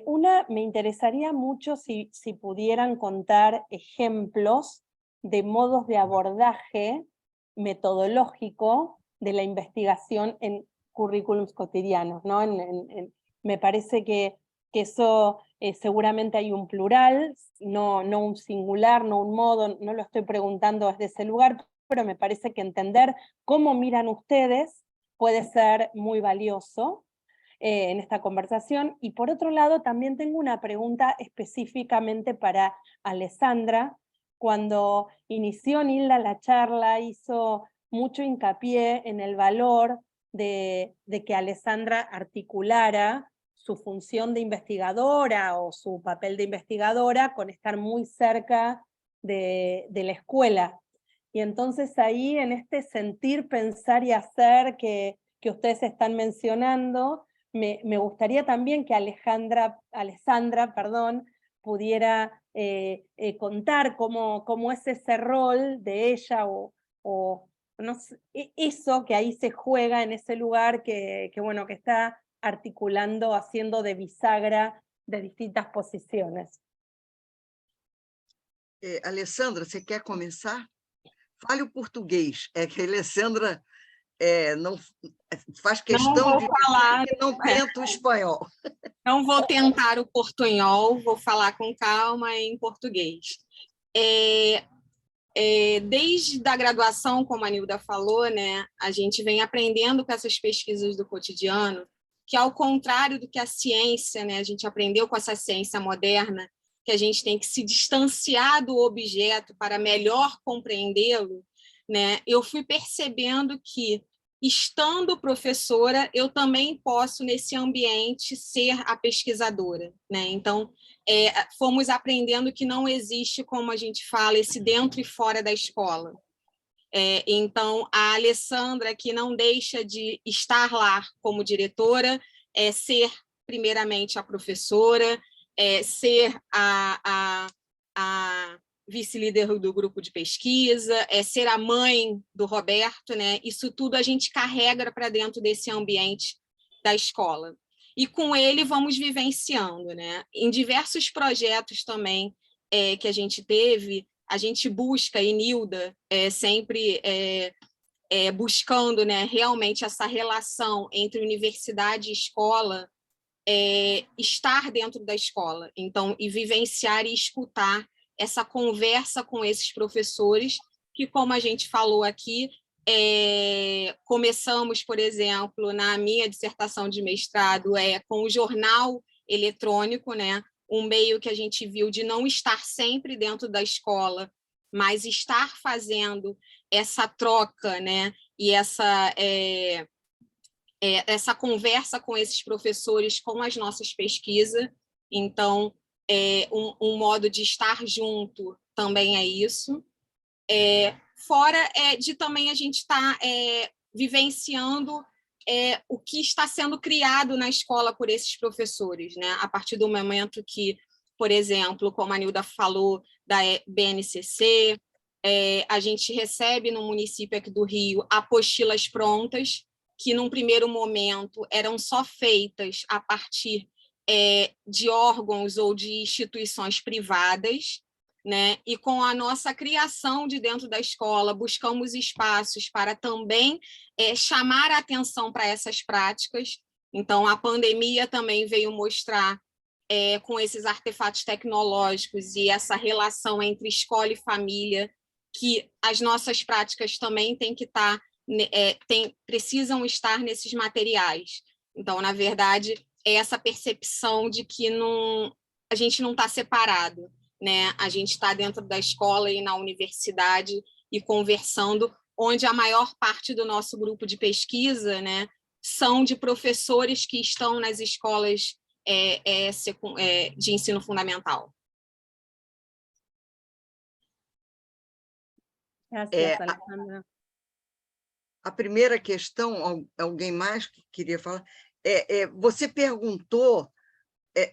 Una, me interesaría mucho si pudieran contar ejemplos de modos de abordaje metodológico de la investigación en currículums cotidianos, ¿no? Me parece que eso seguramente hay un plural, no un singular, no un modo, no lo estoy preguntando desde ese lugar, pero me parece que entender cómo miran ustedes puede ser muy valioso en esta conversación. Y por otro lado, también tengo una pregunta específicamente para Alessandra. Cuando inició Nilda la charla, hizo mucho hincapié en el valor de que Alessandra articulara su función de investigadora o su papel de investigadora con estar muy cerca de la escuela. Y entonces ahí, en este sentir, pensar y hacer que ustedes están mencionando, me gustaría también que Alessandra, pudiera contar cómo es ese rol de ella o no sé, eso que ahí se juega en ese lugar que está articulando, haciendo de bisagra de distintas posiciones. Alessandra, você quer começar? Fale o português. É que a Alessandra não faz questão de falar que não tenta o espanhol. Não vou tentar o portunhol, vou falar com calma em português. Desde a graduação, como a Nilda falou, né, a gente vem aprendendo com essas pesquisas do cotidiano, que ao contrário do que a ciência, né, a gente aprendeu com essa ciência moderna, que a gente tem que se distanciar do objeto para melhor compreendê-lo, né, eu fui percebendo que, estando professora, eu também posso, nesse ambiente, ser a pesquisadora, né? Então, fomos aprendendo que não existe, como a gente fala, esse dentro e fora da escola. Então, a Alessandra, que não deixa de estar lá como diretora, ser, primeiramente, a professora, ser a vice-líder do grupo de pesquisa, ser a mãe do Roberto, né? Isso tudo a gente carrega para dentro desse ambiente da escola. E com ele vamos vivenciando, né? Em diversos projetos também que a gente teve, a gente busca, e Nilda sempre buscando, né, realmente essa relação entre universidade e escola, estar dentro da escola, então, e vivenciar e escutar essa conversa com esses professores, que, como a gente falou aqui, começamos, por exemplo, na minha dissertação de mestrado, com o jornal eletrônico, né? Um meio que a gente viu de não estar sempre dentro da escola, mas estar fazendo essa troca, né? E essa conversa com esses professores, com as nossas pesquisas. Então, um modo de estar junto também é isso. Fora de também a gente estar vivenciando o que está sendo criado na escola por esses professores, né? A partir do momento que, por exemplo, como a Nilda falou, da BNCC, a gente recebe no município aqui do Rio apostilas prontas, que num primeiro momento eram só feitas a partir de órgãos ou de instituições privadas, né? E com a nossa criação de dentro da escola, buscamos espaços para também chamar a atenção para essas práticas. Então, a pandemia também veio mostrar, com esses artefatos tecnológicos e essa relação entre escola e família, que as nossas práticas também têm que estar, precisam estar nesses materiais. Então, na verdade, é essa percepção de que a gente não está separado, né? A gente está dentro da escola e na universidade e conversando, onde a maior parte do nosso grupo de pesquisa, né, são de professores que estão nas escolas de ensino fundamental. Gracias, Alejandra. A primeira questão, alguém mais que queria falar? Você perguntou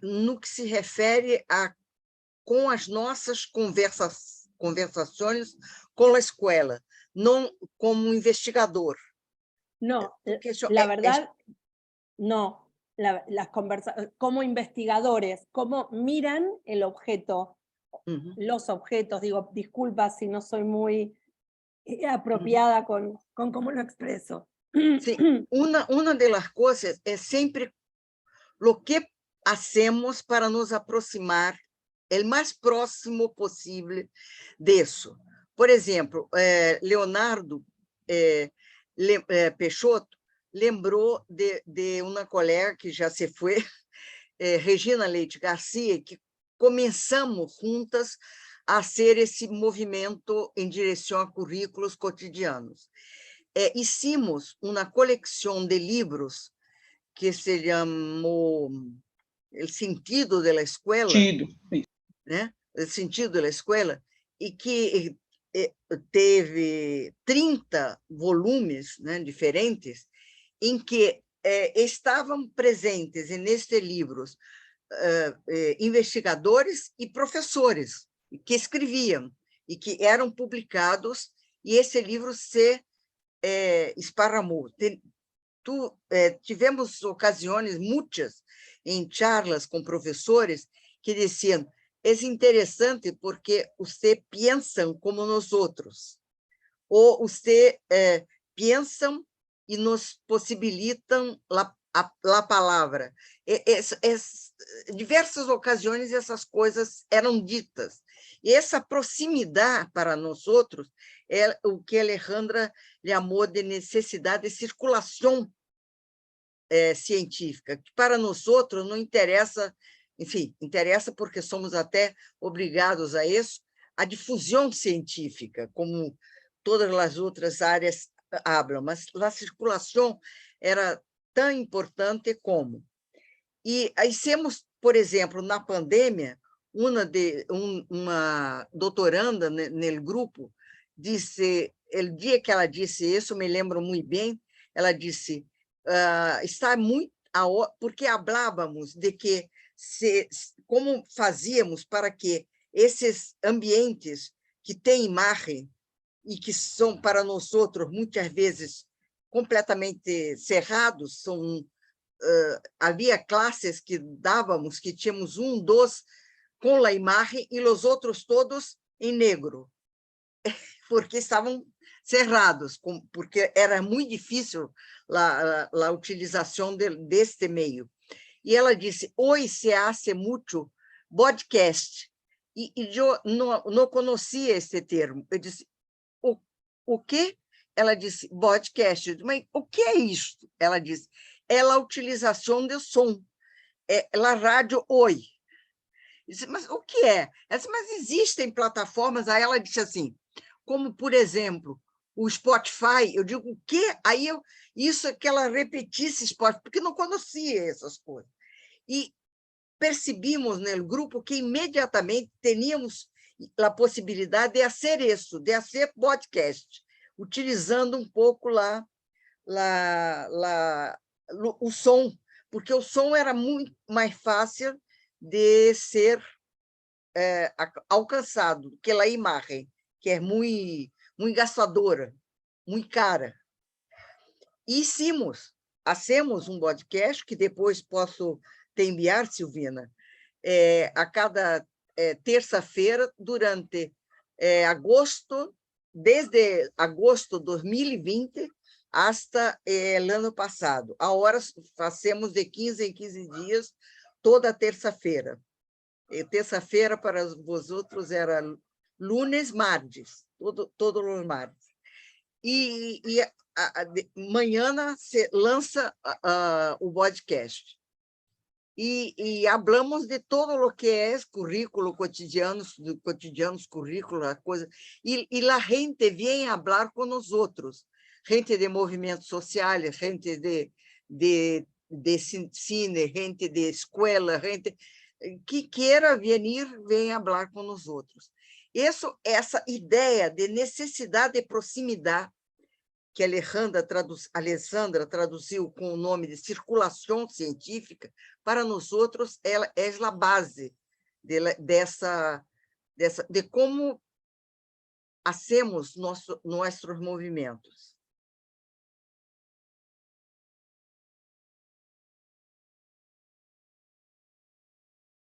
no que se refere com as nossas conversações com a escola, não como investigador. No, la verdad, no. Como investigadores, cómo miran el objeto, los objetos, digo, disculpa si no soy muy apropiada con cómo lo expreso. Sí, una de las cosas es siempre lo que hacemos para nos aproximar el más próximo posible de eso. Por ejemplo, Leonardo Peixoto lembrou de uma colega que já se foi, Regina Leite Garcia, que começamos juntas a hacer esse movimento em direção a currículos cotidianos. Hicimos uma coleção de livros que se chamou El Sentido de la Escuela, né? El Sentido de la Escuela, e que teve 30 volumes, né, diferentes, em que estavam presentes nestes livros investigadores e professores que escreviam e que eram publicados, e esse livro se esparramou. Tivemos ocasiões muitas em charlas com professores que diziam: é interessante porque vocês pensam como nós outros, ou vocês pensam e nos possibilitam a palavra. Diversas ocasiões essas coisas eram ditas. E essa proximidade para nós outros é o que Alejandra chamou de necessidade de circulação científica, que para nós outros não interessa, enfim, interessa porque somos até obrigados a isso, a difusão científica, como todas as outras áreas hablam, mas a circulação era tão importante como. E hicimos, por exemplo, na pandemia, uma doutoranda no grupo disse, o dia que ela disse isso, me lembro muito bem, ela disse, está muito, porque falávamos de que, como fazíamos para que esses ambientes que têm imagem e que são para nós outros muitas vezes completamente cerrados, havia classes que dávamos, que tínhamos 1, 2 com a imagem e os outros todos em negro, porque estavam cerrados, porque era muito difícil a utilização deste meio. E ela disse, hoje se hace muito podcast, e eu não conhecia esse termo. Eu disse, o quê? Ela disse, podcast. Mas o que é isto? Ela disse, é a utilização do som, é a rádio hoje. Eu disse, mas o que é? Ela disse, mas existem plataformas. Aí ela disse assim, como, por exemplo, o Spotify. Eu digo, o quê? Aí isso é que ela repetisse Spotify, porque não conhecia essas coisas. E percebimos no grupo que imediatamente teríamos a possibilidade de fazer isso, de fazer podcast, utilizando um pouco o som, porque o som era muito mais fácil de ser alcançado que a imagem, que é muito gastadora, muito cara. E hacemos um podcast, que depois posso te enviar, Silvina, a cada terça-feira, durante agosto, desde agosto de 2020 hasta o ano passado. Agora fazemos de 15 em 15 dias, toda terça-feira. Terça-feira para vosotros era lunes, martes, todos os martes. E amanhã se lança o podcast. E hablamos de todo o que é currículo cotidianos currículo, a coisa. E a gente vem falar com nós outros, gente de movimentos sociais, gente de cine, gente de escola, gente que queira vir, vem falar com nós outros. Essa ideia de necessidade de proximidade, que a Alessandra traduziu com o nome de circulação científica, para nós outros, ela é a base de como hacemos nossos movimentos.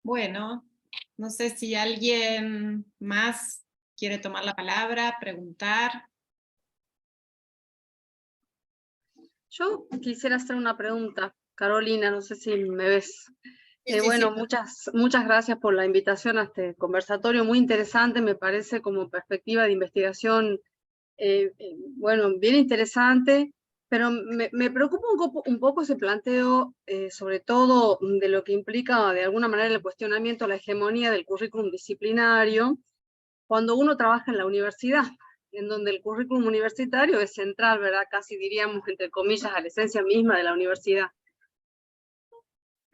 Bueno, no sé si alguien más quiere tomar la palabra, preguntar. Yo quisiera hacer una pregunta, Carolina, no sé si me ves. Sí, Bueno, sí. muchas gracias por la invitación a este conversatorio, muy interesante, me parece como perspectiva de investigación, bueno, bien interesante, pero me preocupa un poco ese planteo, sobre todo de lo que implica de alguna manera el cuestionamiento, la hegemonía del currículum disciplinario, cuando uno trabaja en la universidad, en donde el currículum universitario es central, ¿verdad? Casi diríamos, entre comillas, a la esencia misma de la universidad.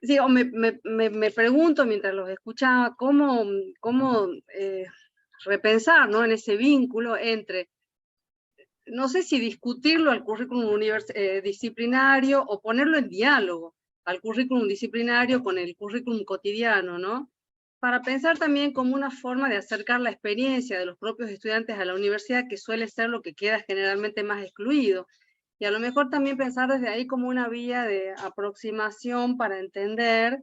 Digo, me pregunto mientras los escuchaba, cómo repensar, ¿no? En ese vínculo entre, no sé si discutirlo al currículum disciplinario o ponerlo en diálogo al currículum disciplinario con el currículum cotidiano, ¿no? Para pensar también como una forma de acercar la experiencia de los propios estudiantes a la universidad, que suele ser lo que queda generalmente más excluido. Y a lo mejor también pensar desde ahí como una vía de aproximación para entender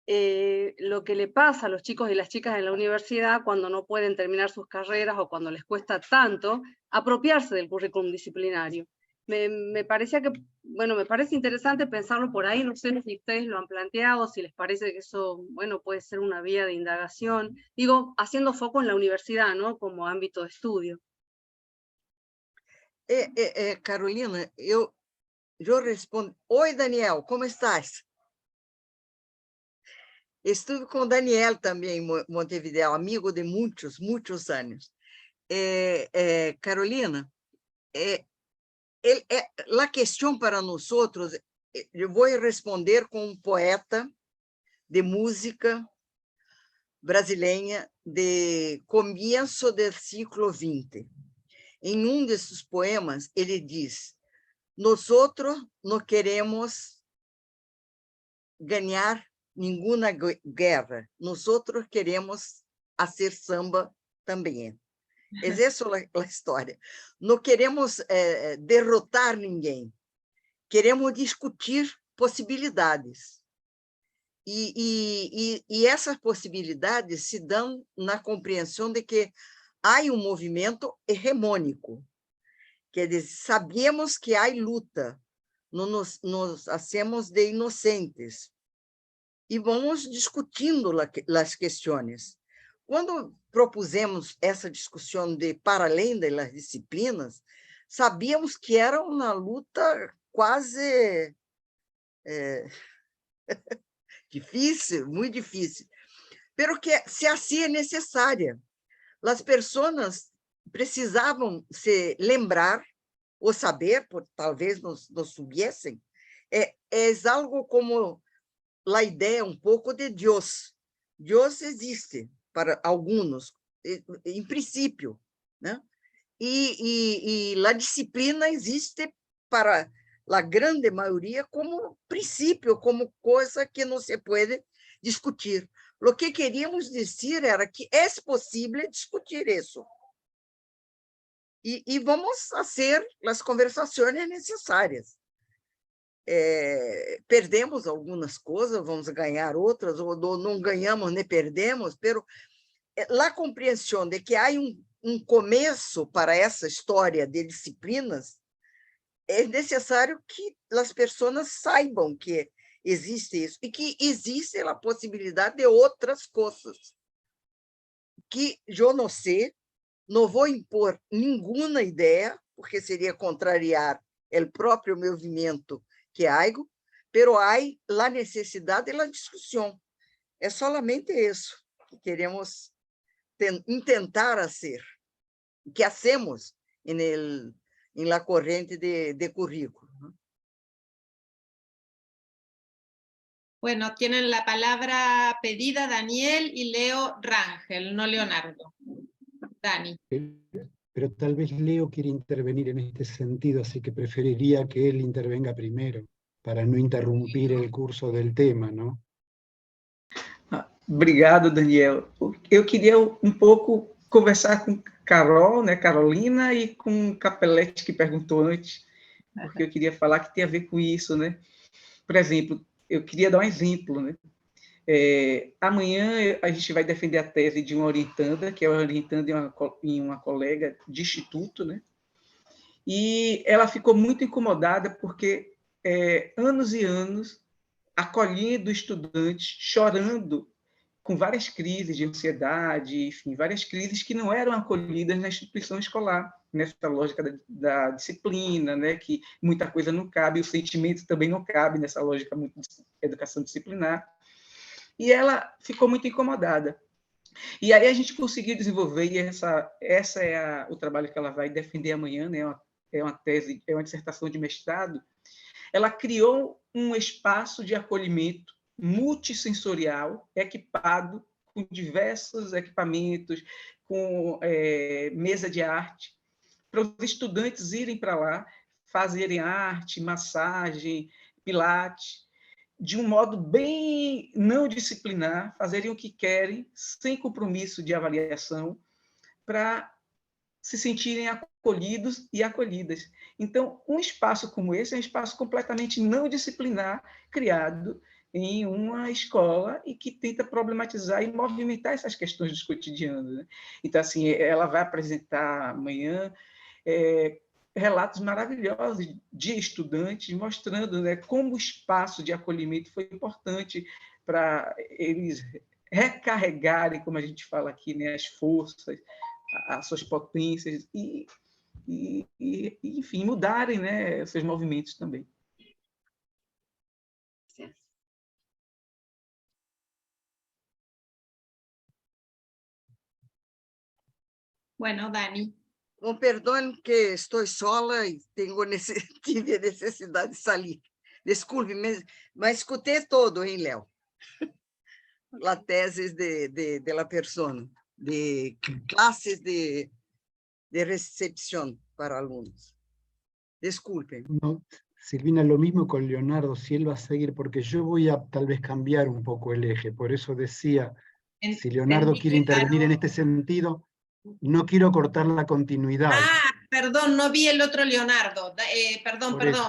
lo que le pasa a los chicos y las chicas en la universidad cuando no pueden terminar sus carreras o cuando les cuesta tanto apropiarse del currículum disciplinario. Me parecía que, bueno, me parece interesante pensarlo por ahí, no sé si ustedes lo han planteado, si les parece que eso, bueno, puede ser una vía de indagación, digo, haciendo foco en la universidad, ¿no? Como ámbito de estudio. Carolina, eu respondo. Oi, Daniel, como estás? Estuve com o Daniel também em Montevideo, amigo de muitos anos. Carolina, a questão para nós outros, eu vou responder com um poeta de música brasileira de começo do século XX. Em um desses poemas, ele diz: nós outros não queremos ganhar nenhuma guerra, nós outros queremos fazer samba também. Essa é a história. Não queremos derrotar ninguém, queremos discutir possibilidades. E essas possibilidades se dão na compreensão de que há um movimento hegemônico. Quer dizer, sabemos que há luta, não nos hacemos de inocentes. E vamos discutindo as questões. Quando propusemos essa discussão de para além das disciplinas, sabíamos que era uma luta quase difícil, muito difícil, pero que se hacía necessária. As pessoas precisavam se lembrar ou saber, talvez nos soubessem, é algo como a ideia um pouco de Deus. Deus existe para alguns, em princípio, né? E a disciplina existe para a grande maioria como princípio, como coisa que não se pode discutir. O que queríamos dizer era que é possível discutir isso. E vamos fazer as conversações necessárias. Perdemos algumas coisas, vamos ganhar outras, ou não ganhamos nem perdemos, mas a compreensão de que há um começo para essa história de disciplinas, é necessário que as pessoas saibam que existe isso, e que existe a possibilidade de outras coisas, que eu não sei, não vou impor nenhuma ideia, porque seria contrariar o próprio movimento que há, pero há a necessidade da discussão. É solamente isso que queremos tentar fazer, que hacemos em la corrente de currículo. Bueno, tienen la palabra pedida Daniel y Leo Rangel, no Leonardo. Dani. Pero tal vez Leo quiere intervenir en este sentido, así que preferiría que él intervenga primero, para no interrumpir el curso del tema, ¿no? Obrigado, Daniel. Eu queria pouco conversar com Carol, né, Carolina, e com Capelletti, que perguntou antes, porque eu queria falar que tem a ver com isso, né? Por exemplo, eu queria dar um exemplo, né? Amanhã a gente vai defender a tese de uma orientanda, que é orientanda em uma colega de instituto, né? E ela ficou muito incomodada porque anos e anos acolhendo estudantes, chorando, com várias crises de ansiedade, enfim, várias crises que não eram acolhidas na instituição escolar, nessa lógica da disciplina, né, que muita coisa não cabe, o sentimento também não cabe nessa lógica muito de educação disciplinar. E ela ficou muito incomodada. E aí a gente conseguiu desenvolver, e essa é o trabalho que ela vai defender amanhã, né, é uma tese, é uma dissertação de mestrado. Ela criou um espaço de acolhimento multissensorial, equipado com diversos equipamentos, com mesa de arte, para os estudantes irem para lá, fazerem arte, massagem, pilates, de um modo bem não disciplinar, fazerem o que querem, sem compromisso de avaliação, para se sentirem acolhidos e acolhidas. Então, um espaço como esse é um espaço completamente não disciplinar, criado em uma escola e que tenta problematizar e movimentar essas questões dos cotidianos, né? Então, assim, ela vai apresentar amanhã relatos maravilhosos de estudantes mostrando, né, como o espaço de acolhimento foi importante para eles recarregarem, como a gente fala aqui, né, as forças, as suas potências e enfim, mudarem, né, seus movimentos também. Bueno, Dani. Com perdão que estou sola e tive a necessidade de sair. Desculpe, mas escutei todo, hein, Léo? A tese de la persona, de classes de recepción para alumnos. Disculpen. No, Silvina, lo mismo con Leonardo, si él va a seguir, porque yo voy a tal vez cambiar un poco el eje, por eso decía, si Leonardo quiere intervenir en este sentido, no quiero cortar la continuidad. Ah, perdón, no vi el otro Leonardo, perdón. Eso.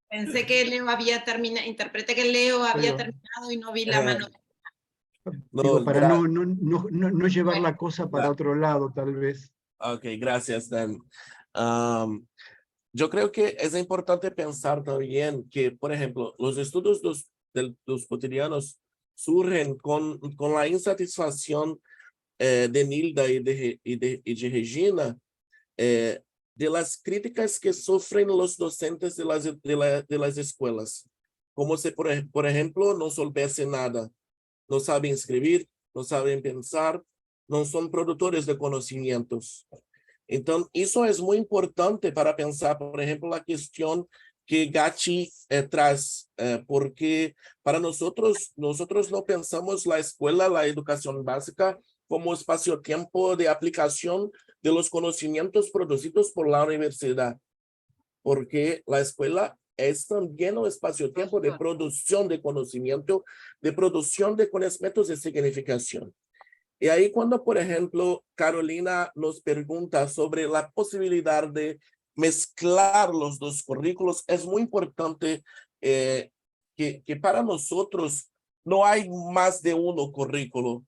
Pensé que Leo había terminado, interpreté que Leo había terminado y no vi la mano. Digo, para no llevar la cosa para otro lado, tal vez. Ok, gracias, Dan. Yo creo que es importante pensar también que, por ejemplo, los estudios de los cotidianos surgen con la insatisfacción de Nilda y de Regina, de las críticas que sufren los docentes de las escuelas. Como si, por ejemplo, no solvesen nada, no saben escribir, no saben pensar, no son productores de conocimientos. Entonces, eso es muy importante para pensar, por ejemplo, la cuestión que Gatti trae, porque para nosotros no pensamos la escuela, la educación básica, como espacio-tiempo de aplicación de los conocimientos producidos por la universidad, porque la escuela es también un espacio-tiempo de producción de conocimiento, de producción de conocimientos de significación. Y ahí cuando, por ejemplo, Carolina nos pregunta sobre la posibilidad de mezclar los dos currículos, es muy importante que para nosotros no hay más de uno currículo.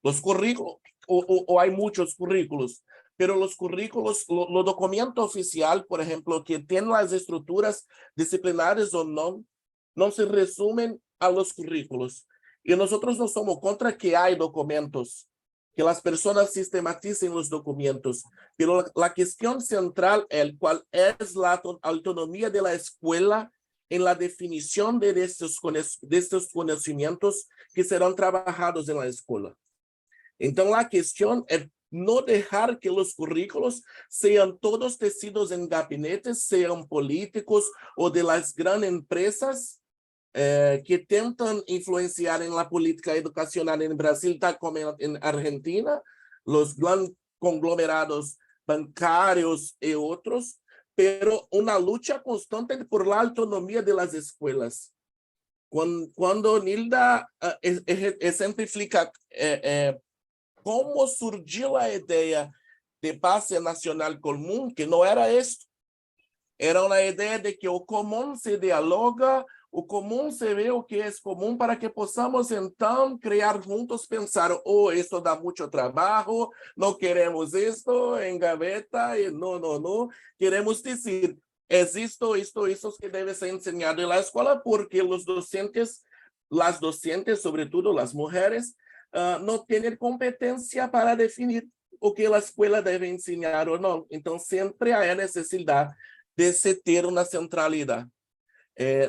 Los currículos, o hay muchos currículos, pero los currículos, los documentos oficial, por ejemplo, que tienen las estructuras disciplinares o no se resumen a los currículos. Y nosotros no somos contra que hay documentos, que las personas sistematicen los documentos, pero la cuestión central, el cual es la autonomía de la escuela en la definición de estos conocimientos que serán trabajados en la escuela. Entonces, la cuestión es no dejar que los currículos sean todos tecidos en gabinetes, sean políticos o de las grandes empresas que tentan influenciar en la política educacional en Brasil, tal como en Argentina, los conglomerados bancarios y otros, pero una lucha constante por la autonomía de las escuelas. Cuando Nilda exemplifica cómo surgió la idea de base nacional común, que no era esto. Era una idea de que o común se dialoga, o común se ve o que es común para que possamos então crear juntos, pensar, esto da mucho trabajo, no queremos esto en gaveta, y no. Queremos decir, es esto que debe ser enseñado en la escuela, porque los docentes, las docentes, sobre todo las mujeres, no tienen competencia para definir o que la escuela debe enseñar o no. Entonces siempre hay necesidad de se ter una centralidad.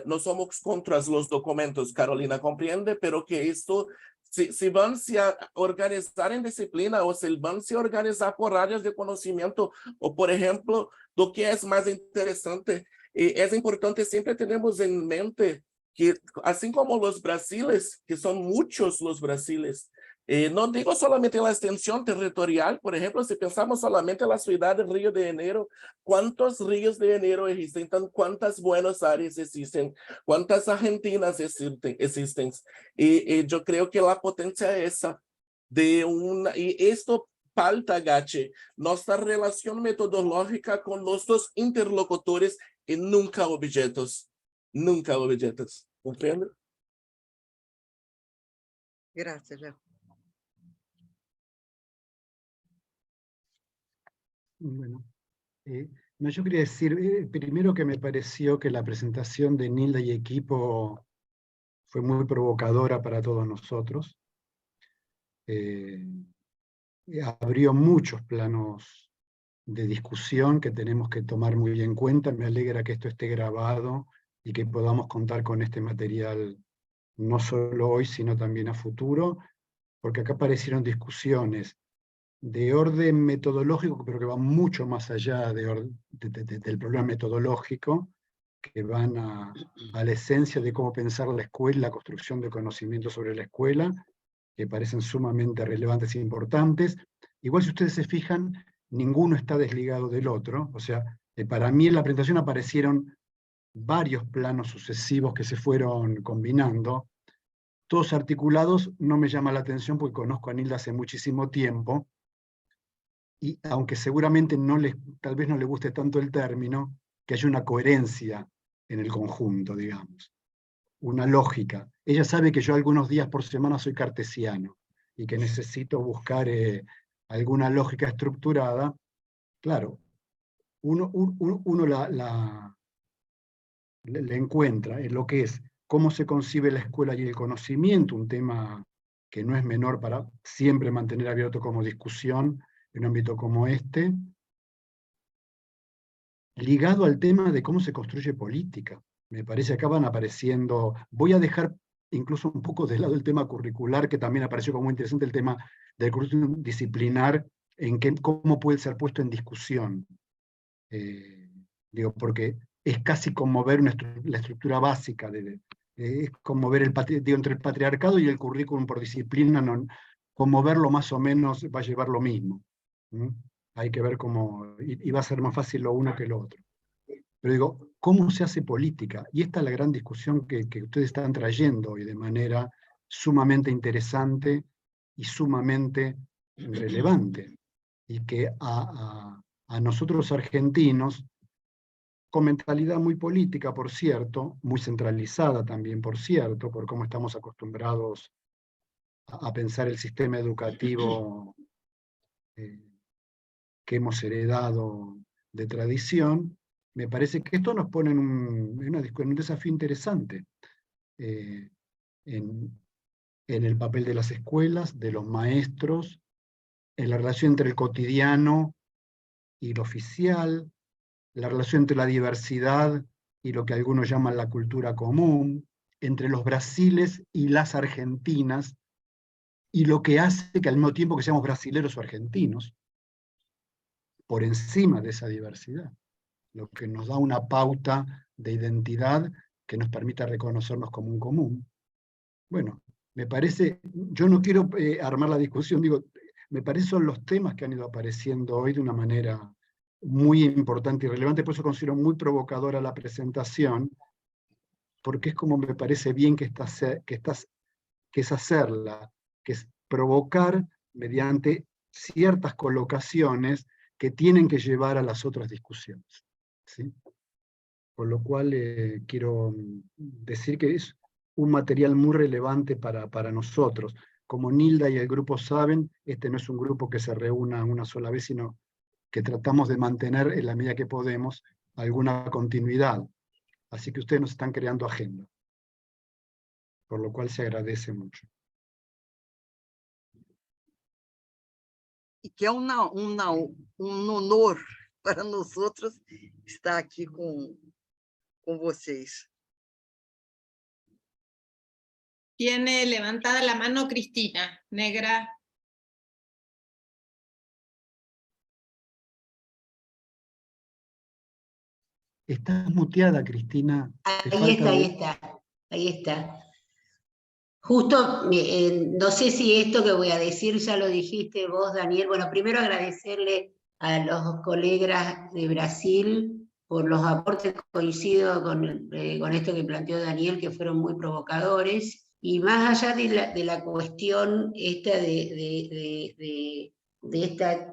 No somos contra los documentos, Carolina comprende, pero que esto, si van a organizar en disciplina o si van a organizar por áreas de conocimiento, o por ejemplo, lo que es más interesante, es importante siempre tenemos en mente que así como los Brasiles, que son muchos los Brasiles, no digo solamente la extensión territorial, por ejemplo, si pensamos solamente en la ciudad de Río de Janeiro, ¿cuántos ríos de Janeiro existen? ¿Cuántas Buenos Aires existen? ¿Cuántas Argentinas existen? Y yo creo que la potencia es esa, y esto falta, Gache, nuestra relación metodológica con los dos interlocutores y nunca objetos. Nunca objetos. ¿Comprende? Gracias, Léo. Bueno, no, yo quería decir, primero que me pareció que la presentación de Nilda y equipo fue muy provocadora para todos nosotros. Abrió muchos planos de discusión que tenemos que tomar muy en cuenta. Me alegra que esto esté grabado y que podamos contar con este material no solo hoy, sino también a futuro, porque acá aparecieron discusiones de orden metodológico, pero que van mucho más allá del problema metodológico, que van a la esencia de cómo pensar la escuela, la construcción de conocimiento sobre la escuela, que parecen sumamente relevantes e importantes. Igual si ustedes se fijan, ninguno está desligado del otro, o sea, para mí en la presentación aparecieron varios planos sucesivos que se fueron combinando, todos articulados. No me llama la atención porque conozco a Nilda hace muchísimo tiempo, y aunque seguramente tal vez no le guste tanto el término, que haya una coherencia en el conjunto, digamos, una lógica. Ella sabe que yo algunos días por semana soy cartesiano, y que necesito buscar alguna lógica estructurada. Claro, uno le encuentra en lo que es cómo se concibe la escuela y el conocimiento, un tema que no es menor para siempre mantener abierto como discusión en un ámbito como este, ligado al tema de cómo se construye política. Me parece que acá van apareciendo, voy a dejar incluso un poco de lado el tema curricular, que también apareció como muy interesante, el tema del currículum disciplinar, cómo puede ser puesto en discusión. Porque es casi como ver la estructura básica, es como ver entre el patriarcado y el currículum por disciplina, como verlo más o menos va a llevar lo mismo. Hay que ver cómo, y va a ser más fácil lo uno que lo otro. Pero digo, ¿cómo se hace política? Y esta es la gran discusión que ustedes están trayendo hoy de manera sumamente interesante y sumamente relevante. Y que a nosotros argentinos, con mentalidad muy política, por cierto, muy centralizada también, por cierto, por cómo estamos acostumbrados a pensar el sistema educativo que hemos heredado de tradición, me parece que esto nos pone en un desafío interesante en el papel de las escuelas, de los maestros, en la relación entre el cotidiano y lo oficial, la relación entre la diversidad y lo que algunos llaman la cultura común, entre los brasiles y las argentinas, y lo que hace que al mismo tiempo que seamos brasileros o argentinos, por encima de esa diversidad, lo que nos da una pauta de identidad que nos permita reconocernos como un común. Bueno, me parece, yo no quiero armar la discusión, digo, me parece son los temas que han ido apareciendo hoy de una manera muy importante y relevante, por eso considero muy provocadora la presentación, porque es como me parece bien que es hacerla, que es provocar mediante ciertas colocaciones que tienen que llevar a las otras discusiones, ¿sí? Con lo cual quiero decir que es un material muy relevante para nosotros. Como Nilda y el grupo saben, este no es un grupo que se reúna una sola vez, sino que tratamos de mantener en la medida que podemos alguna continuidad. Así que ustedes nos están creando agenda, por lo cual se agradece mucho. E que é um honor para nós outros estar aqui com vocês. Tiene levantada la mano Cristina, negra. Estás muteada, Cristina. Ahí está. Justo, no sé si esto que voy a decir ya lo dijiste vos, Daniel. Bueno, primero agradecerle a los colegas de Brasil por los aportes, coincido con esto que planteó Daniel, que fueron muy provocadores, y más allá de la cuestión esta de esta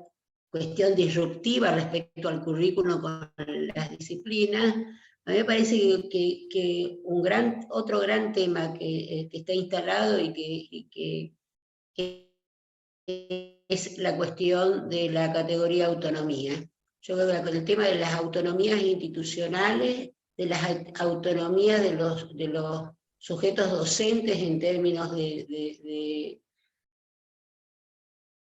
cuestión disruptiva respecto al currículo con las disciplinas, a mí me parece que otro gran tema que está instalado y que es la cuestión de la categoría autonomía. Yo creo que el tema de las autonomías institucionales, de las autonomías de los sujetos docentes en términos de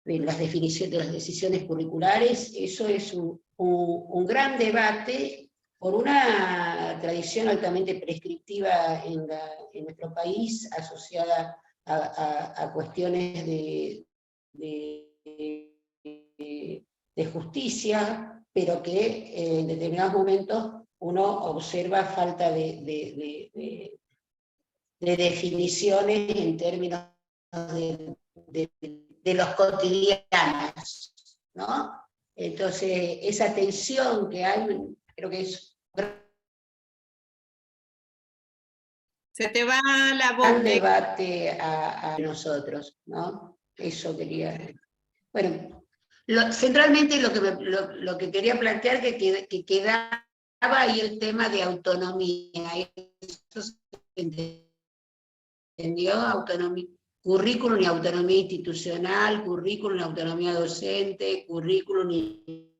las definiciones, de las decisiones curriculares, eso es un gran debate por una tradición altamente prescriptiva en nuestro país, asociada a cuestiones de justicia, pero que en determinados momentos uno observa falta de definiciones en términos de los cotidianos, ¿no? Entonces, esa tensión que hay, creo que es Se te va la voz. un debate a nosotros, ¿no? Eso quería... Bueno, centralmente lo que quería plantear que quedaba ahí el tema de autonomía. Eso se entendió, autonomía, currículum y autonomía institucional, currículum y autonomía docente, currículum y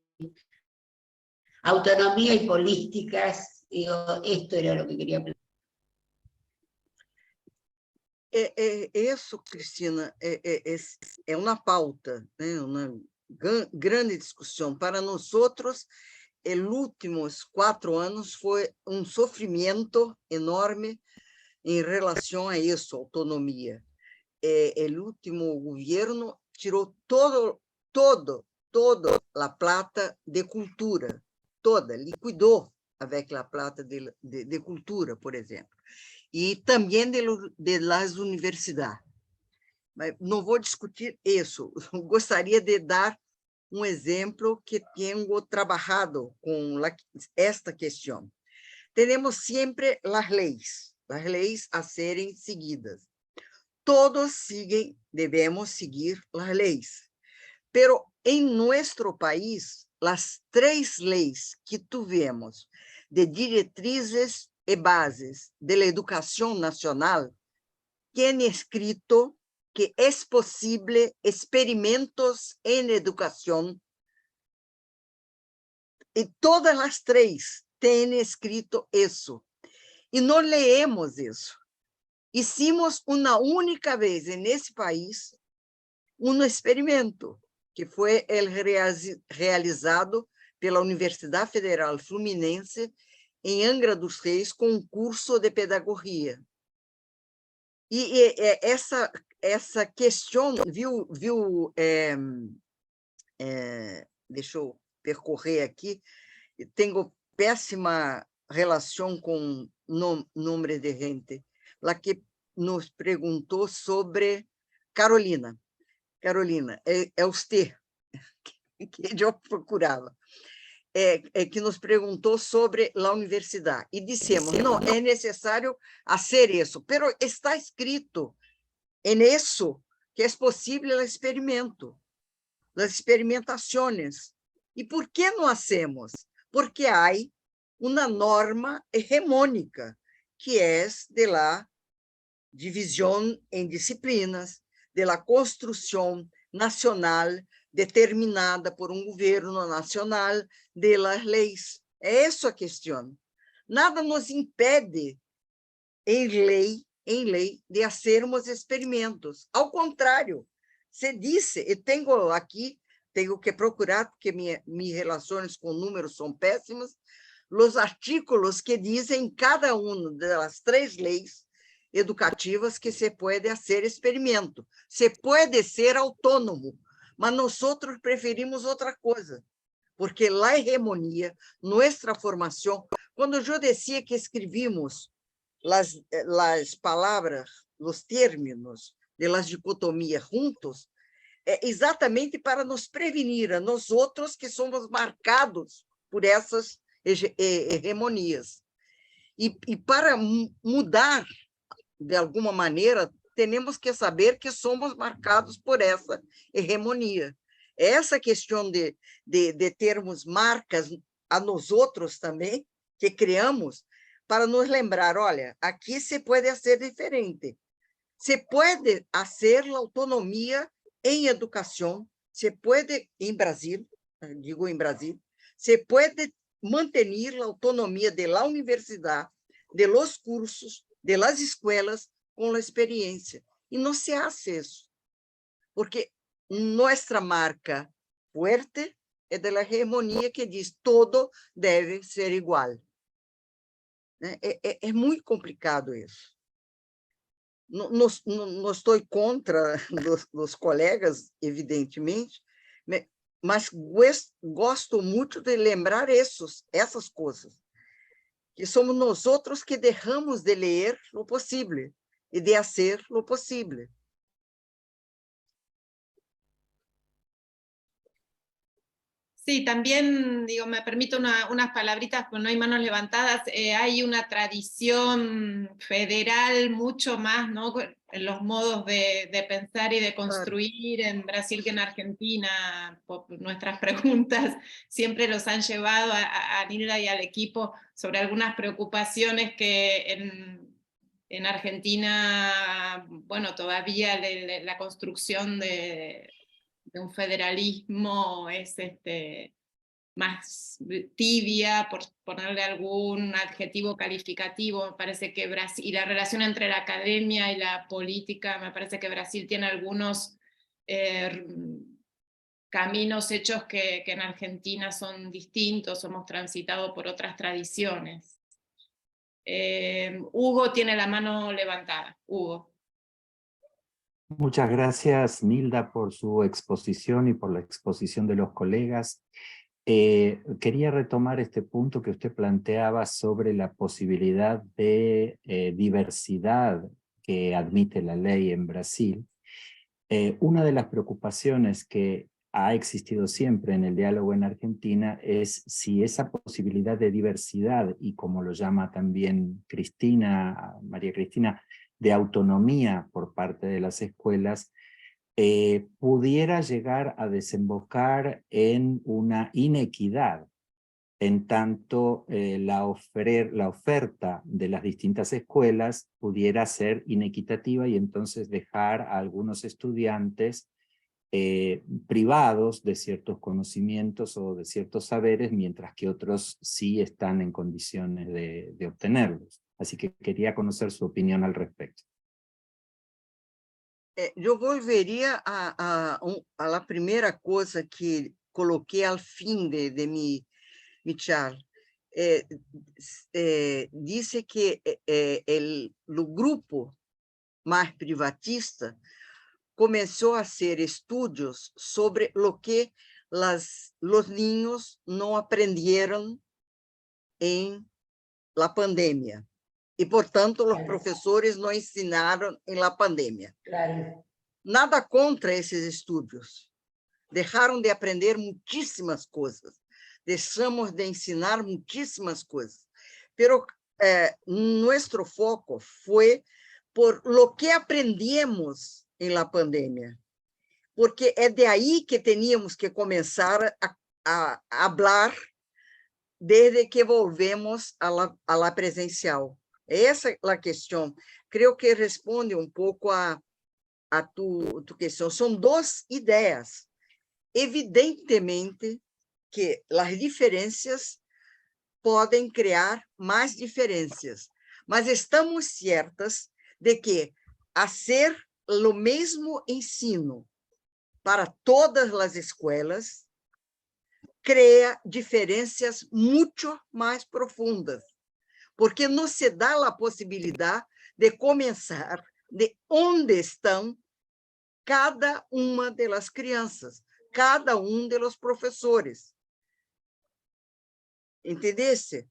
autonomía y políticas. Digo, esto era lo que quería plantear. Isso, Cristina, é uma pauta, né? Uma grande discussão. Para nós outros, os últimos 4 anos foi um sofrimento enorme em relação a isso, autonomia. O último governo tirou toda a plata de cultura, toda, liquidou avec la plata de cultura, por exemplo. E também de las universidades. Mas não vou discutir isso. Gostaria de dar um exemplo que tenho trabalhado com esta questão. Temos sempre as leis a serem seguidas. Todos devemos seguir as leis. Pero em nosso país, as 3 leis que tivemos de diretrizes e bases de la educación nacional, tiene escrito que es posible experimentos en educación, y todas las 3 tienen escrito eso, y no leemos eso. Hicimos una única vez en ese país un experimento, que fue el realizado pela Universidade Federal Fluminense, em Angra dos Reis, com um curso de pedagogia. E essa questão, deixa eu percorrer aqui, tenho péssima relação com nome de gente, lá que nos perguntou sobre Carolina. Carolina, é você que eu procurava, que nos perguntou sobre a universidade. E dissemos, não, é necessário fazer isso, pero está escrito en isso que é possível o experimento, as experimentações. E por que não hacemos? Porque há uma norma hegemônica, que é de la divisão em disciplinas, de la construção nacional determinada por um governo nacional de las leis. É essa a questão. Nada nos impede, em lei, de fazermos experimentos. Ao contrário, se disse, e tenho aqui, tenho que procurar, porque minhas relações com números são péssimas, os artículos que dizem cada uma das 3 leis educativas que se pode fazer experimento. Se pode ser autônomo, mas nós preferimos outra coisa, porque a hegemonia, nossa formação, quando eu dizia que escrevimos as palavras, os términos de las dicotomias juntos, é exatamente para nos prevenir a nós outros que somos marcados por essas hegemonias. E para mudar, de alguma maneira, temos que saber que somos marcados por essa hegemonia. Essa questão de termos marcas a nós outros também, que criamos, para nos lembrar, olha, aqui se pode ser diferente. Se pode fazer a autonomia em educação, se pode, em Brasil, se pode manter a autonomia da universidade, de los cursos, de las escolas, com a experiência. E não se faz isso, porque nossa marca forte é da hegemonia que diz todo deve ser igual. É muito complicado isso. Não estou contra os colegas, evidentemente, mas gosto muito de lembrar essas coisas, que somos nós outros que deixamos de ler o possível e de fazer o possível. Sí, también, digo, me permito unas palabritas, pues no hay manos levantadas. Hay una tradición federal mucho más, ¿no?, en los modos de pensar y de construir en Brasil que en Argentina. Nuestras preguntas siempre los han llevado a Nilda y al equipo sobre algunas preocupaciones que en Argentina, bueno, todavía la construcción de un federalismo es más tibia, por ponerle algún adjetivo calificativo. Me parece que Brasil, y la relación entre la academia y la política, me parece que Brasil tiene algunos caminos hechos que en Argentina son distintos, hemos transitado por otras tradiciones. Hugo tiene la mano levantada. Hugo. Muchas gracias, Nilda, por su exposición y por la exposición de los colegas. Quería retomar este punto que usted planteaba sobre la posibilidad de diversidad que admite la ley en Brasil. Una de las preocupaciones que ha existido siempre en el diálogo en Argentina es si esa posibilidad de diversidad, y como lo llama también María Cristina, de autonomía por parte de las escuelas, pudiera llegar a desembocar en una inequidad, en tanto la oferta de las distintas escuelas pudiera ser inequitativa y entonces dejar a algunos estudiantes privados de ciertos conocimientos o de ciertos saberes, mientras que otros sí están en condiciones de obtenerlos. Así que quería conocer su opinión al respecto. Eu volveria a la primeira coisa que coloquei ao fim de mi charla. Disse que o grupo mais privatista começou a fazer estudos sobre o que os niños não aprenderam em la pandemia. E, portanto, os professores não ensinaram em la pandemia. Claro. Nada contra esses estúdios. Deixaram de aprender muitíssimas coisas. Deixamos de ensinar muitíssimas coisas. Pero nuestro foco foi por lo que aprendemos em la pandemia. Porque é de aí que teníamos que começar a falar desde que volvemos a la presencial. Essa é a questão. Creio que responde um pouco a tu questão. São duas ideias. Evidentemente que as diferenças podem criar mais diferenças, mas estamos certas de que fazer o mesmo ensino para todas as escolas cria diferenças muito mais profundas, porque nos se dá a possibilidade de começar de onde estão cada uma das crianças, cada dos professores. Entendesse?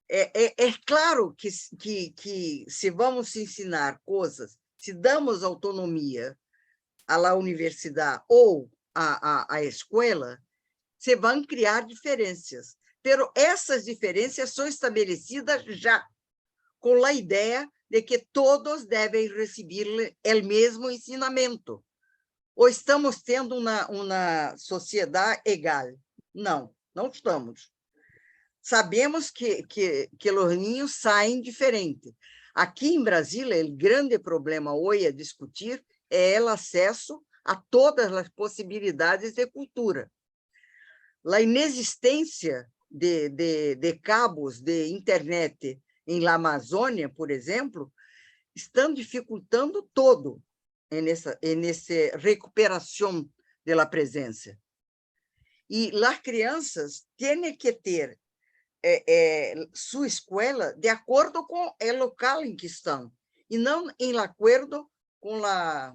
É claro que se vamos ensinar coisas, se damos autonomia à universidade ou à escola, se vão criar diferenças. Pero essas diferenças são estabelecidas já, com a ideia de que todos devem receber o mesmo ensinamento. Ou estamos tendo uma sociedade igual? Não, não estamos. Sabemos que os ninhos saem diferente. Aqui em Brasília, o grande problema hoje a discutir é o acesso a todas as possibilidades de cultura. A inexistência de cabos de internet em la Amazônia, por exemplo, estão dificultando todo nessa recuperação da presença. E as crianças têm que ter sua escola de acordo com o local em que estão, e não em acordo com a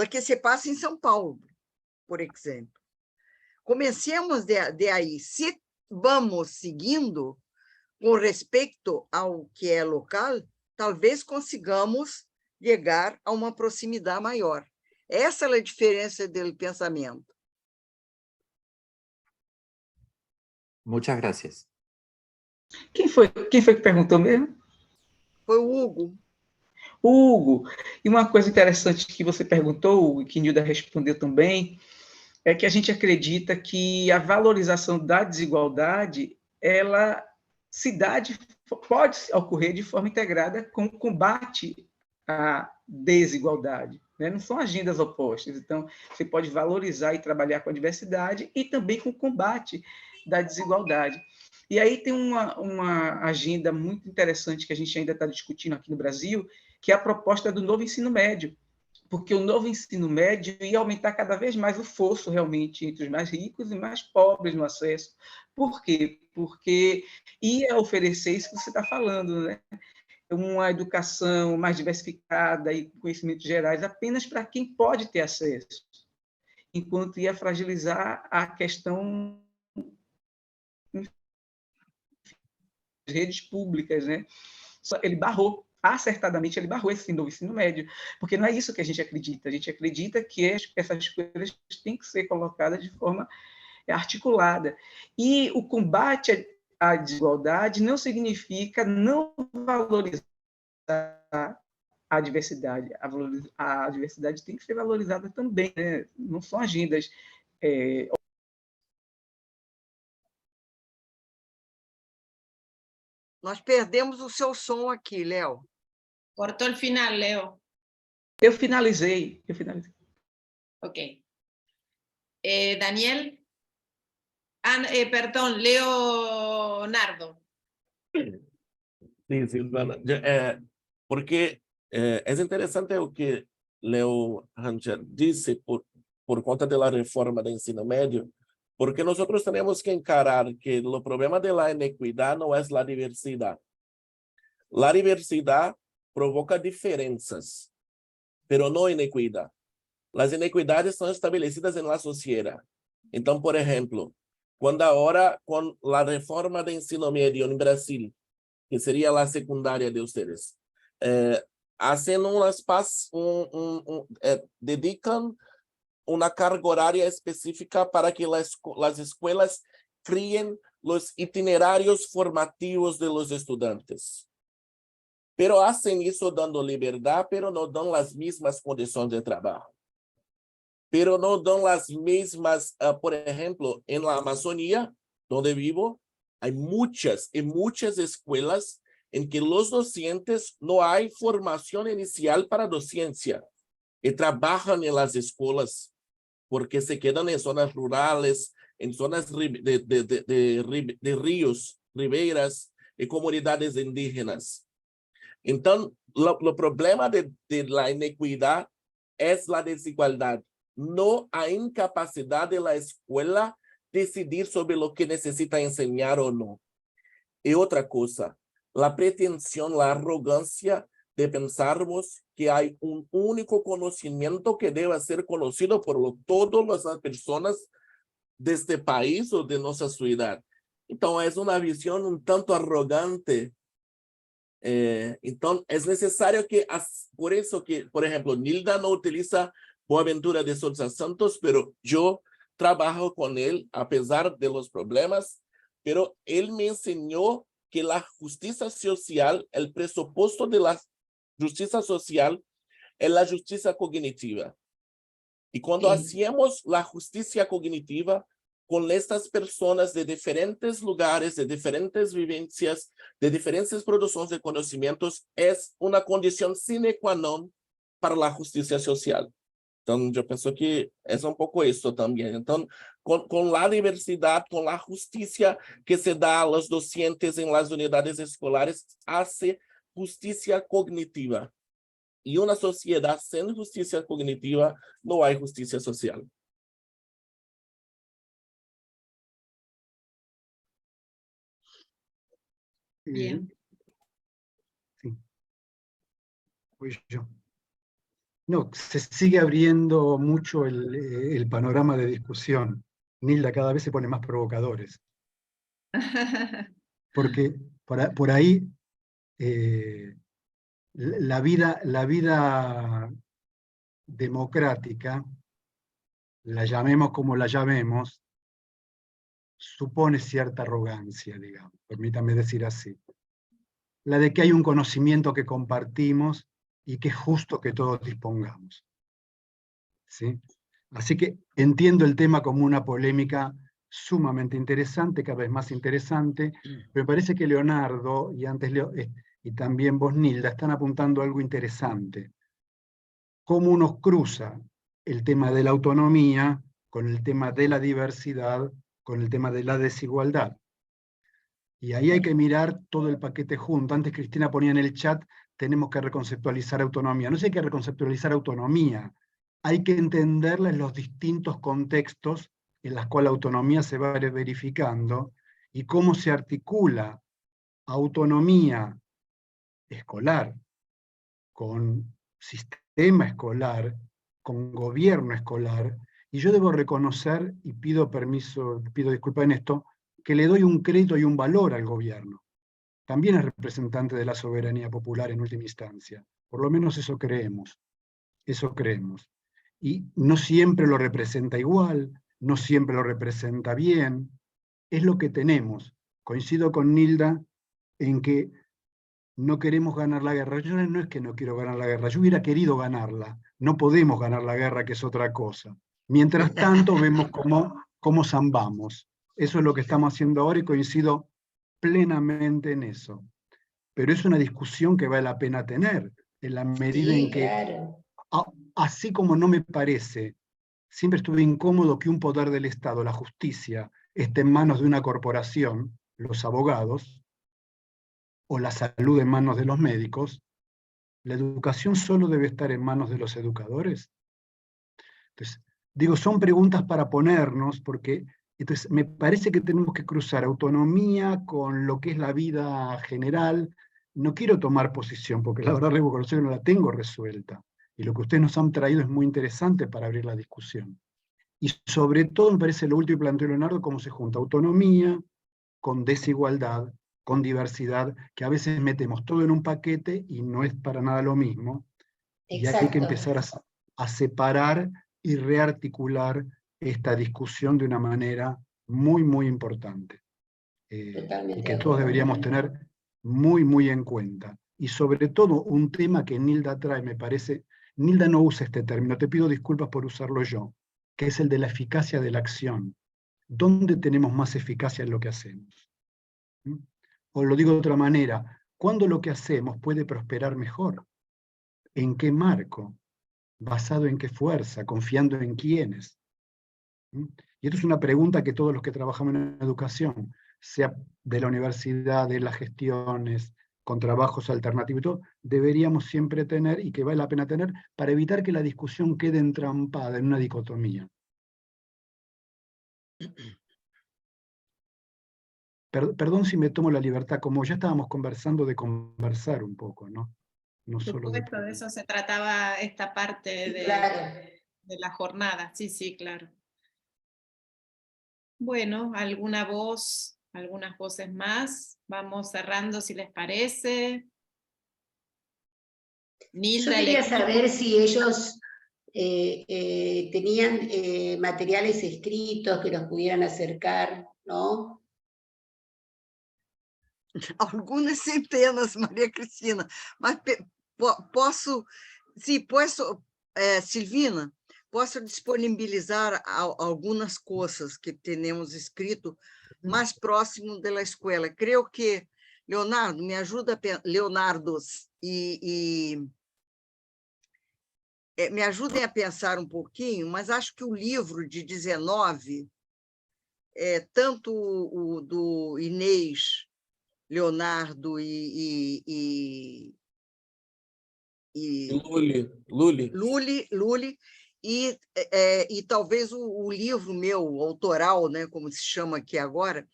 que se passa em São Paulo, por exemplo. Comecemos de aí. Se vamos seguindo com respeito ao que é local, talvez consigamos chegar a uma proximidade maior. Essa é a diferença do pensamento. Muchas gracias. Quem foi que perguntou mesmo? Foi o Hugo. Hugo, e uma coisa interessante que você perguntou, Hugo, e que Nilda respondeu também, é que a gente acredita que a valorização da desigualdade, pode ocorrer de forma integrada com o combate à desigualdade, né? Não são agendas opostas. Então, você pode valorizar e trabalhar com a diversidade e também com o combate da desigualdade. E aí tem uma agenda muito interessante que a gente ainda está discutindo aqui no Brasil, que é a proposta do novo ensino médio, porque o novo ensino médio ia aumentar cada vez mais o fosso realmente entre os mais ricos e mais pobres no acesso. Por quê? Porque ia oferecer isso que você está falando, né? Uma educação mais diversificada e conhecimentos gerais apenas para quem pode ter acesso, enquanto ia fragilizar a questão das redes públicas, né? Ele barrou, acertadamente ele barrou esse novo ensino médio, porque não é isso que a gente acredita que essas coisas têm que ser colocadas de forma articulada. E o combate à desigualdade não significa não valorizar a diversidade. A diversidade tem que ser valorizada também, né? Não são agendas... Nós perdemos o seu som aqui, Léo. Cortou o final, Leo. Eu finalizei. Ok. Daniel? Perdão, Leonardo. Sim, Silvana. Porque é interessante o que Leo Hancher disse por conta da reforma do ensino médio, porque nós temos que encarar que o problema da inequidade não é a diversidade. A diversidade provoca diferenças, pero não inequidade. As inequidades são estabelecidas na sociedade. Então, por exemplo, quando agora, com a reforma do ensino médio no Brasil, que seria a secundária de vocês, hacen dedican una carga horaria específica para que las escuelas críen los itinerarios formativos de los estudiantes. Pero hacen eso dando liberdad, pero no dan las mismas condiciones de trabajo. Pero no dan las mismas, por ejemplo, en la Amazonía, donde vivo, hay muchas escuelas en que los docentes no hay formación inicial para docencia y trabajan en las escuelas porque se quedan en zonas rurales, en zonas de ríos, riberas y comunidades indígenas. Entonces, el problema de la inequidad es la desigualdad, no a incapacidad de la escuela decidir sobre lo que necesita enseñar o no. Y otra cosa, la pretensión, la arrogancia de pensarmos que hay un único conocimiento que debe ser conocido por todas las personas de este país o de nuestra ciudad. Entonces, es una visión un tanto arrogante. Entonces, es necesario que, por eso que, por ejemplo, Nilda no utiliza Boaventura de Sousa Santos, pero yo trabajo con él a pesar de los problemas, pero él me enseñó que la justicia social, el presupuesto de la justicia social es la justicia cognitiva. Y cuando hacemos la justicia cognitiva con estas personas de diferentes lugares, de diferentes vivencias, de diferentes producciones de conocimientos, es una condición sine qua non para la justicia social. Entonces, yo pienso que es un poco esto también. Entonces, con la diversidad, con la justicia que se da a los docentes en las unidades escolares, hace justicia cognitiva. Y una sociedad sin justicia cognitiva, no hay justicia social. Bien. Sí. Pues yo. No, se sigue abriendo mucho el panorama de discusión. Nilda cada vez se pone más provocadores. Porque por ahí la vida democrática, la llamemos como la llamemos, supone cierta arrogancia, digamos, permítame decir así. La de que hay un conocimiento que compartimos y que es justo que todos dispongamos. ¿Sí? Así que entiendo el tema como una polémica sumamente interesante, cada vez más interesante, pero me parece que Leonardo y y también vos, Nilda, están apuntando a algo interesante. Cómo uno cruza el tema de la autonomía con el tema de la diversidad, con el tema de la desigualdad. Y ahí hay que mirar todo el paquete junto. Antes Cristina ponía en el chat, tenemos que reconceptualizar autonomía. No sé si hay que reconceptualizar autonomía, hay que entenderla en los distintos contextos en los cuales la autonomía se va verificando y cómo se articula autonomía escolar con sistema escolar, con gobierno escolar. Y yo debo reconocer, y pido permiso, pido disculpas en esto, que le doy un crédito y un valor al gobierno. También es representante de la soberanía popular en última instancia. Por lo menos eso creemos. Eso creemos. Y no siempre lo representa igual, no siempre lo representa bien. Es lo que tenemos. Coincido con Nilda en que no queremos ganar la guerra. Yo no es que no quiero ganar la guerra, yo hubiera querido ganarla. No podemos ganar la guerra, que es otra cosa. Mientras tanto, vemos cómo zambamos. Eso es lo que estamos haciendo ahora y coincido plenamente en eso. Pero es una discusión que vale la pena tener, en la medida en que, claro. Así como no me parece, siempre estuve incómodo que un poder del Estado, la justicia, esté en manos de una corporación, los abogados, o la salud en manos de los médicos, la educación solo debe estar en manos de los educadores. Entonces, digo, son preguntas para ponernos, porque entonces me parece que tenemos que cruzar autonomía con lo que es la vida general. No quiero tomar posición, porque la verdad debo reconocer que no la tengo resuelta. Y lo que ustedes nos han traído es muy interesante para abrir la discusión. Y sobre todo me parece lo último que planteó Leonardo, cómo se junta autonomía con desigualdad, con diversidad, que a veces metemos todo en un paquete y no es para nada lo mismo. Y hay que empezar a separar y rearticular esta discusión de una manera muy, muy importante. Y que todos deberíamos tener muy, muy en cuenta. Y sobre todo un tema que Nilda trae, me parece, Nilda no usa este término, te pido disculpas por usarlo yo, que es el de la eficacia de la acción. ¿Dónde tenemos más eficacia en lo que hacemos? O lo digo de otra manera, ¿cuándo lo que hacemos puede prosperar mejor? ¿En qué marco? ¿Basado en qué fuerza? ¿Confiando en quiénes? Y esto es una pregunta que todos los que trabajamos en educación, sea de la universidad, de las gestiones, con trabajos alternativos y todo, deberíamos siempre tener y que vale la pena tener para evitar que la discusión quede entrampada en una dicotomía. Perdón si me tomo la libertad, como ya estábamos conversando, de conversar un poco, ¿no? No Por solo supuesto, de eso se trataba esta parte de la jornada. Sí, sí, claro. Bueno, ¿alguna voz, algunas voces más? Vamos cerrando, si les parece. Nilda, Yo quería saber si ellos tenían materiales escritos que nos pudieran acercar, ¿no? Algumas centenas, Maria Cristina, mas posso, Silvina, posso disponibilizar algumas coisas que temos escrito mais próximo da escola. Creio que Leonardo me ajuda, Leonardos, me ajudem a pensar um pouquinho, mas acho que o livro de 19, tanto o do Inês, Leonardo e Luli, e talvez o livro meu, autoral, né, como se chama aqui agora,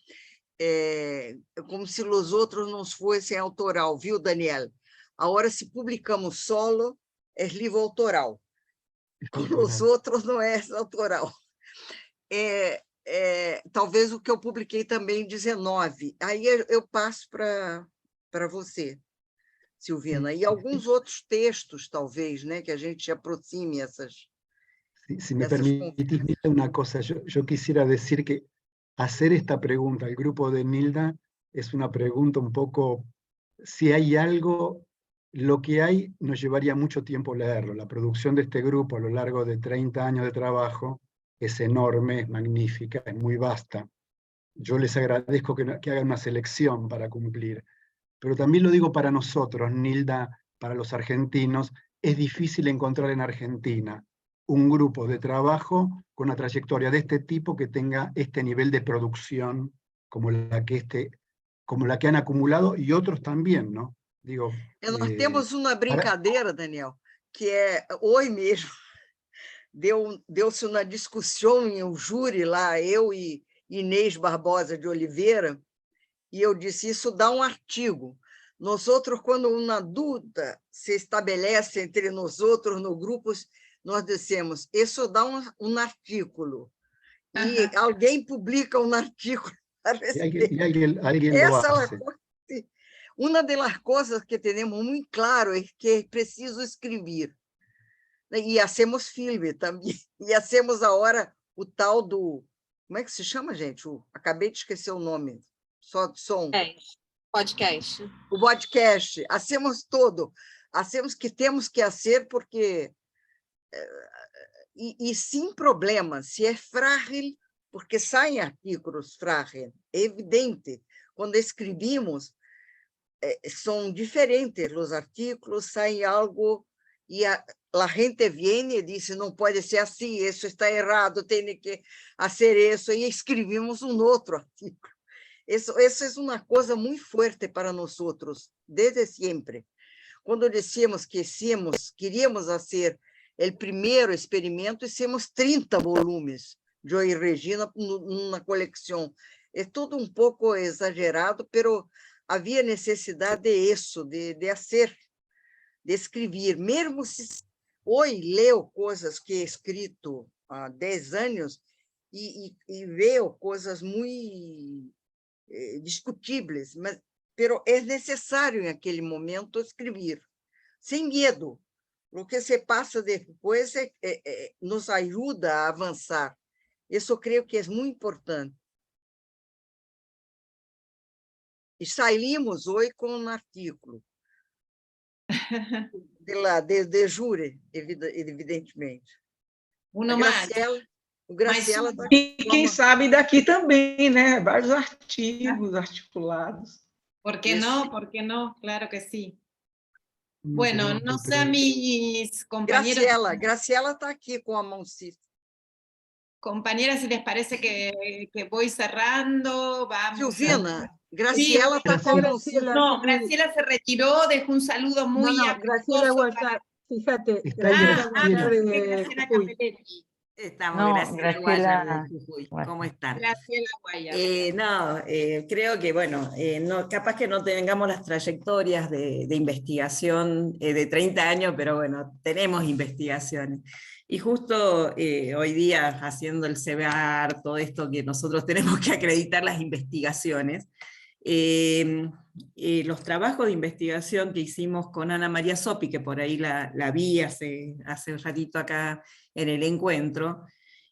como se os outros não fossem autoral, viu, Daniel? Agora, se publicamos solo, é livro autoral. Com os outros não é autoral. Talvez o que eu publiquei também em 19. Aí eu passo para você, Silvina. E alguns outros textos, talvez, né, que a gente aproxime essas... Si me permitís, Nilda, una cosa, yo quisiera decir que hacer esta pregunta al grupo de Nilda es una pregunta un poco, si hay algo, lo que hay nos llevaría mucho tiempo leerlo. La producción de este grupo a lo largo de 30 años de trabajo es enorme, es magnífica, es muy vasta. Yo les agradezco que hagan una selección para cumplir. Pero también lo digo para nosotros, Nilda, para los argentinos, es difícil encontrar en Argentina un grupo de trabajo con una trayectoria de este tipo que tenga este nivel de producción como la que han acumulado, y otros también, ¿no? Digo, nós temos uma brincadeira, Daniel, que hoje mesmo deu-se uma discussão em um júri lá, eu e Inês Barbosa de Oliveira, e eu disse, isso dá um artigo. Nós outros, quando uma dúvida se estabelece entre nós outros no grupos, nós dissemos, isso dá um artículo. E alguém publica um artigo a respeito. Alguém lo hace. Uma das coisas que temos muito claro é que é preciso escrever. E hacemos filme também. E hacemos agora o tal do... Como é que se chama, gente? Acabei de esquecer o nome. Só de som. Podcast. O podcast. Hacemos todo. Hacemos que temos que fazer porque... E sem problema. Se é frágil, porque saem artigos frágeis. É evidente. Quando escrevemos, são diferentes os artigos, sai algo e a gente vem e diz, não pode ser assim, isso está errado, tem que fazer isso, e escrevemos um outro artigo. Isso é uma coisa muito forte para nós outros, desde sempre. Quando dissemos que queríamos fazer o primeiro experimento, hicimos 30 volumes, eu e Regina, numa coleção. É tudo um pouco exagerado, mas havia necessidade disso, de fazer, de escrever. Mesmo se hoje leio coisas que he escrito há 10 anos e vejo coisas muito discutíveis, mas pero é necessário em aquele momento escrever, sem medo. O que se passa depois nos ajuda a avançar. Isso eu creio que é muito importante. E saímos hoje com um artigo de júri, evidentemente. Uno A más. Graciela está E quem sabe daqui também, né? Vários artigos articulados. ¿Por qué no? ¿Por qué no? Claro que sí. Bueno, no sé a mis compañeros. Graciela está aquí con a mãocita. Compañeras, si les parece que voy cerrando, vamos. Silvina, Graciela está con a mãocita. No, Graciela se retiró, dejó un saludo muy Graciela Guayar, fíjate. Graciela Capelletti. Estamos, Graciela de Jujuy. ¿Cómo están? Graciela Guayar. Creo que, bueno, capaz que no tengamos las trayectorias de investigación de 30 años, pero bueno, tenemos investigaciones. Y justo hoy día, haciendo el CBAR, todo esto que nosotros tenemos que acreditar las investigaciones, los trabajos de investigación que hicimos con Ana María Sopi, que por ahí la vi hace un ratito acá en el encuentro,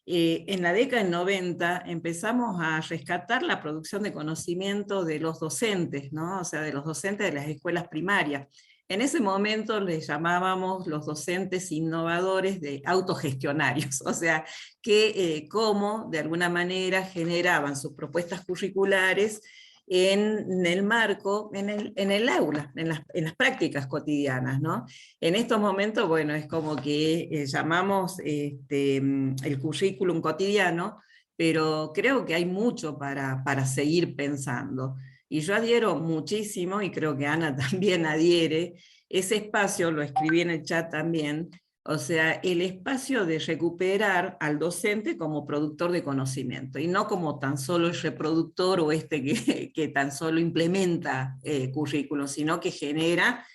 en la década del 90 empezamos a rescatar la producción de conocimiento de los docentes, ¿no? O sea, de los docentes de las escuelas primarias. En ese momento les llamábamos los docentes innovadores de autogestionarios, o sea, que cómo de alguna manera generaban sus propuestas curriculares en el marco, en el aula, en las prácticas cotidianas, ¿no? En estos momentos, bueno, es como que llamamos el currículum cotidiano, pero creo que hay mucho para seguir pensando. Y yo adhiero muchísimo, y creo que Ana también adhiere, ese espacio, lo escribí en el chat también, o sea, el espacio de recuperar al docente como productor de conocimiento, y no como tan solo el reproductor o que tan solo implementa currículos, sino que genera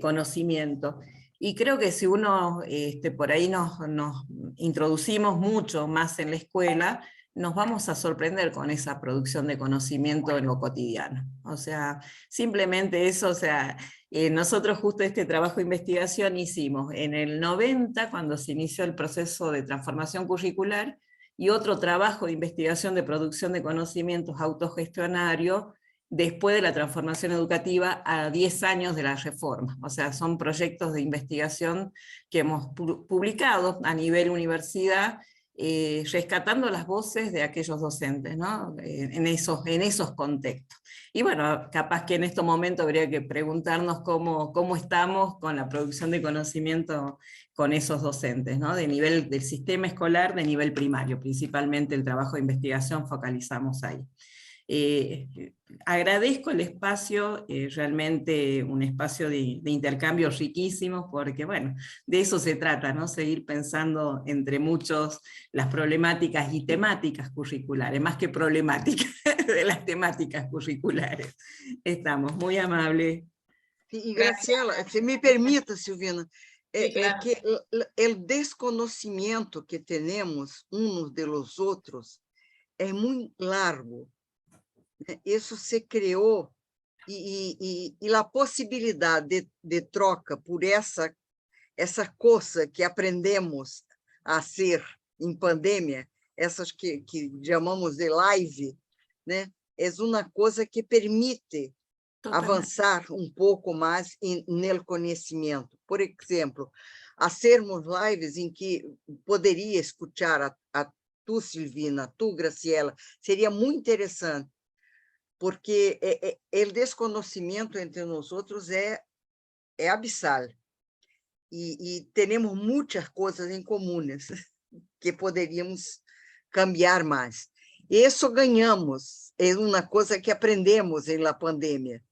conocimiento. Y creo que si uno por ahí nos introducimos mucho más en la escuela, nos vamos a sorprender con esa producción de conocimiento en lo cotidiano. O sea, simplemente eso, o sea, nosotros justo este trabajo de investigación hicimos en el 90, cuando se inició el proceso de transformación curricular, y otro trabajo de investigación de producción de conocimientos autogestionario después de la transformación educativa a 10 años de la reforma. O sea, son proyectos de investigación que hemos publicado a nivel universidad, rescatando las voces de aquellos docentes, ¿no? en esos contextos. Y bueno, capaz que en este momento habría que preguntarnos cómo estamos con la producción de conocimiento con esos docentes, ¿no? De nivel del sistema escolar, de nivel primario, principalmente el trabajo de investigación focalizamos ahí. Agradezco el espacio, realmente un espacio de intercambio riquísimo, porque bueno, de eso se trata, ¿no? Seguir pensando entre muchos las problemáticas y temáticas curriculares, más que problemáticas de las temáticas curriculares. Estamos muy amables. Y Graciela, si me permite, Silvina, sí, claro. que el desconocimiento que tenemos unos de los otros es muy largo. Isso se criou, e a possibilidade de troca por essa coisa que aprendemos a ser em pandemia, essas que chamamos de live, né? É uma coisa que permite avançar um pouco mais no conhecimento. Por exemplo, fazermos lives em que poderia escutar a tu, Silvina, tu, Graciela, seria muito interessante, porque o desconhecimento entre nós outros é abissal, e temos muitas coisas em comuns que poderíamos cambiar mais. Isso ganhamos, é uma coisa que aprendemos na pandemia,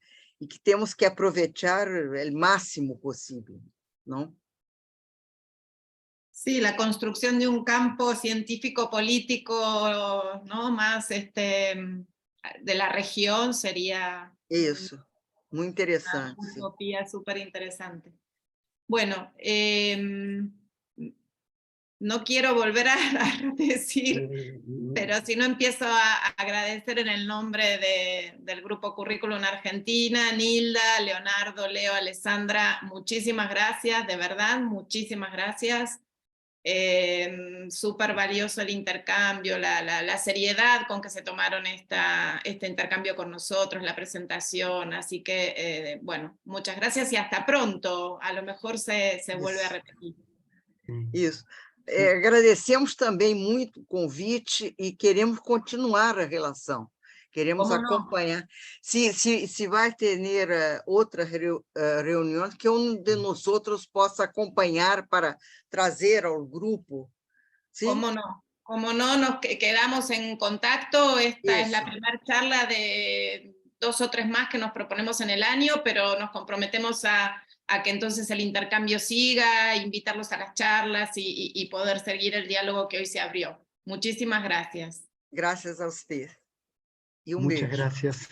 e que temos que aproveitar o máximo possível, não? Sí, la construcción de un campo científico-político, ¿no? Más de la región sería... Eso, muy interesante. Una utopía súper interesante. Bueno, no quiero volver a decir, pero si no empiezo a agradecer en el nombre del Grupo Currículum Argentina, Nilda, Leonardo, Leo, Alessandra, muchísimas gracias, de verdad, muchísimas gracias. Súper valioso el intercambio, la seriedad con que se tomaron este intercambio con nosotros, la presentación, así que, bueno, muchas gracias y hasta pronto, a lo mejor se vuelve a repetir. Isso. Agradecemos também muito o convite e queremos continuar a relação. Queremos Como não? acompanhar. Se vai ter outra reunião que um de nós outros possa acompanhar para trazer ao grupo. ¿Sí? Como no, nos quedamos en contacto. Esta es la Eso. primera charla de 2 o 3 más que nos proponemos en el año, pero nos comprometemos a que entonces el intercambio siga, invitarlos a las charlas y poder seguir el diálogo que hoy se abrió. Muchísimas gracias. Gracias a usted. Y un Muchas beijo. gracias.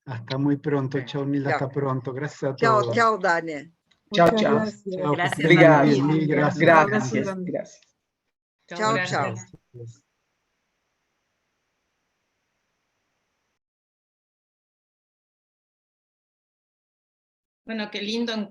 Hasta muy pronto. Chao, Nilda. Hasta pronto. Gracias a Chao, todos. chao, Dani. Chao, Muchas chao. gracias. Chao, que Gracias, estén muy Obrigado. bien. Mil gracias. Un abrazo Gracias, grande. gracias. Chao, Gracias. chao. Bueno, qué lindo encuentro.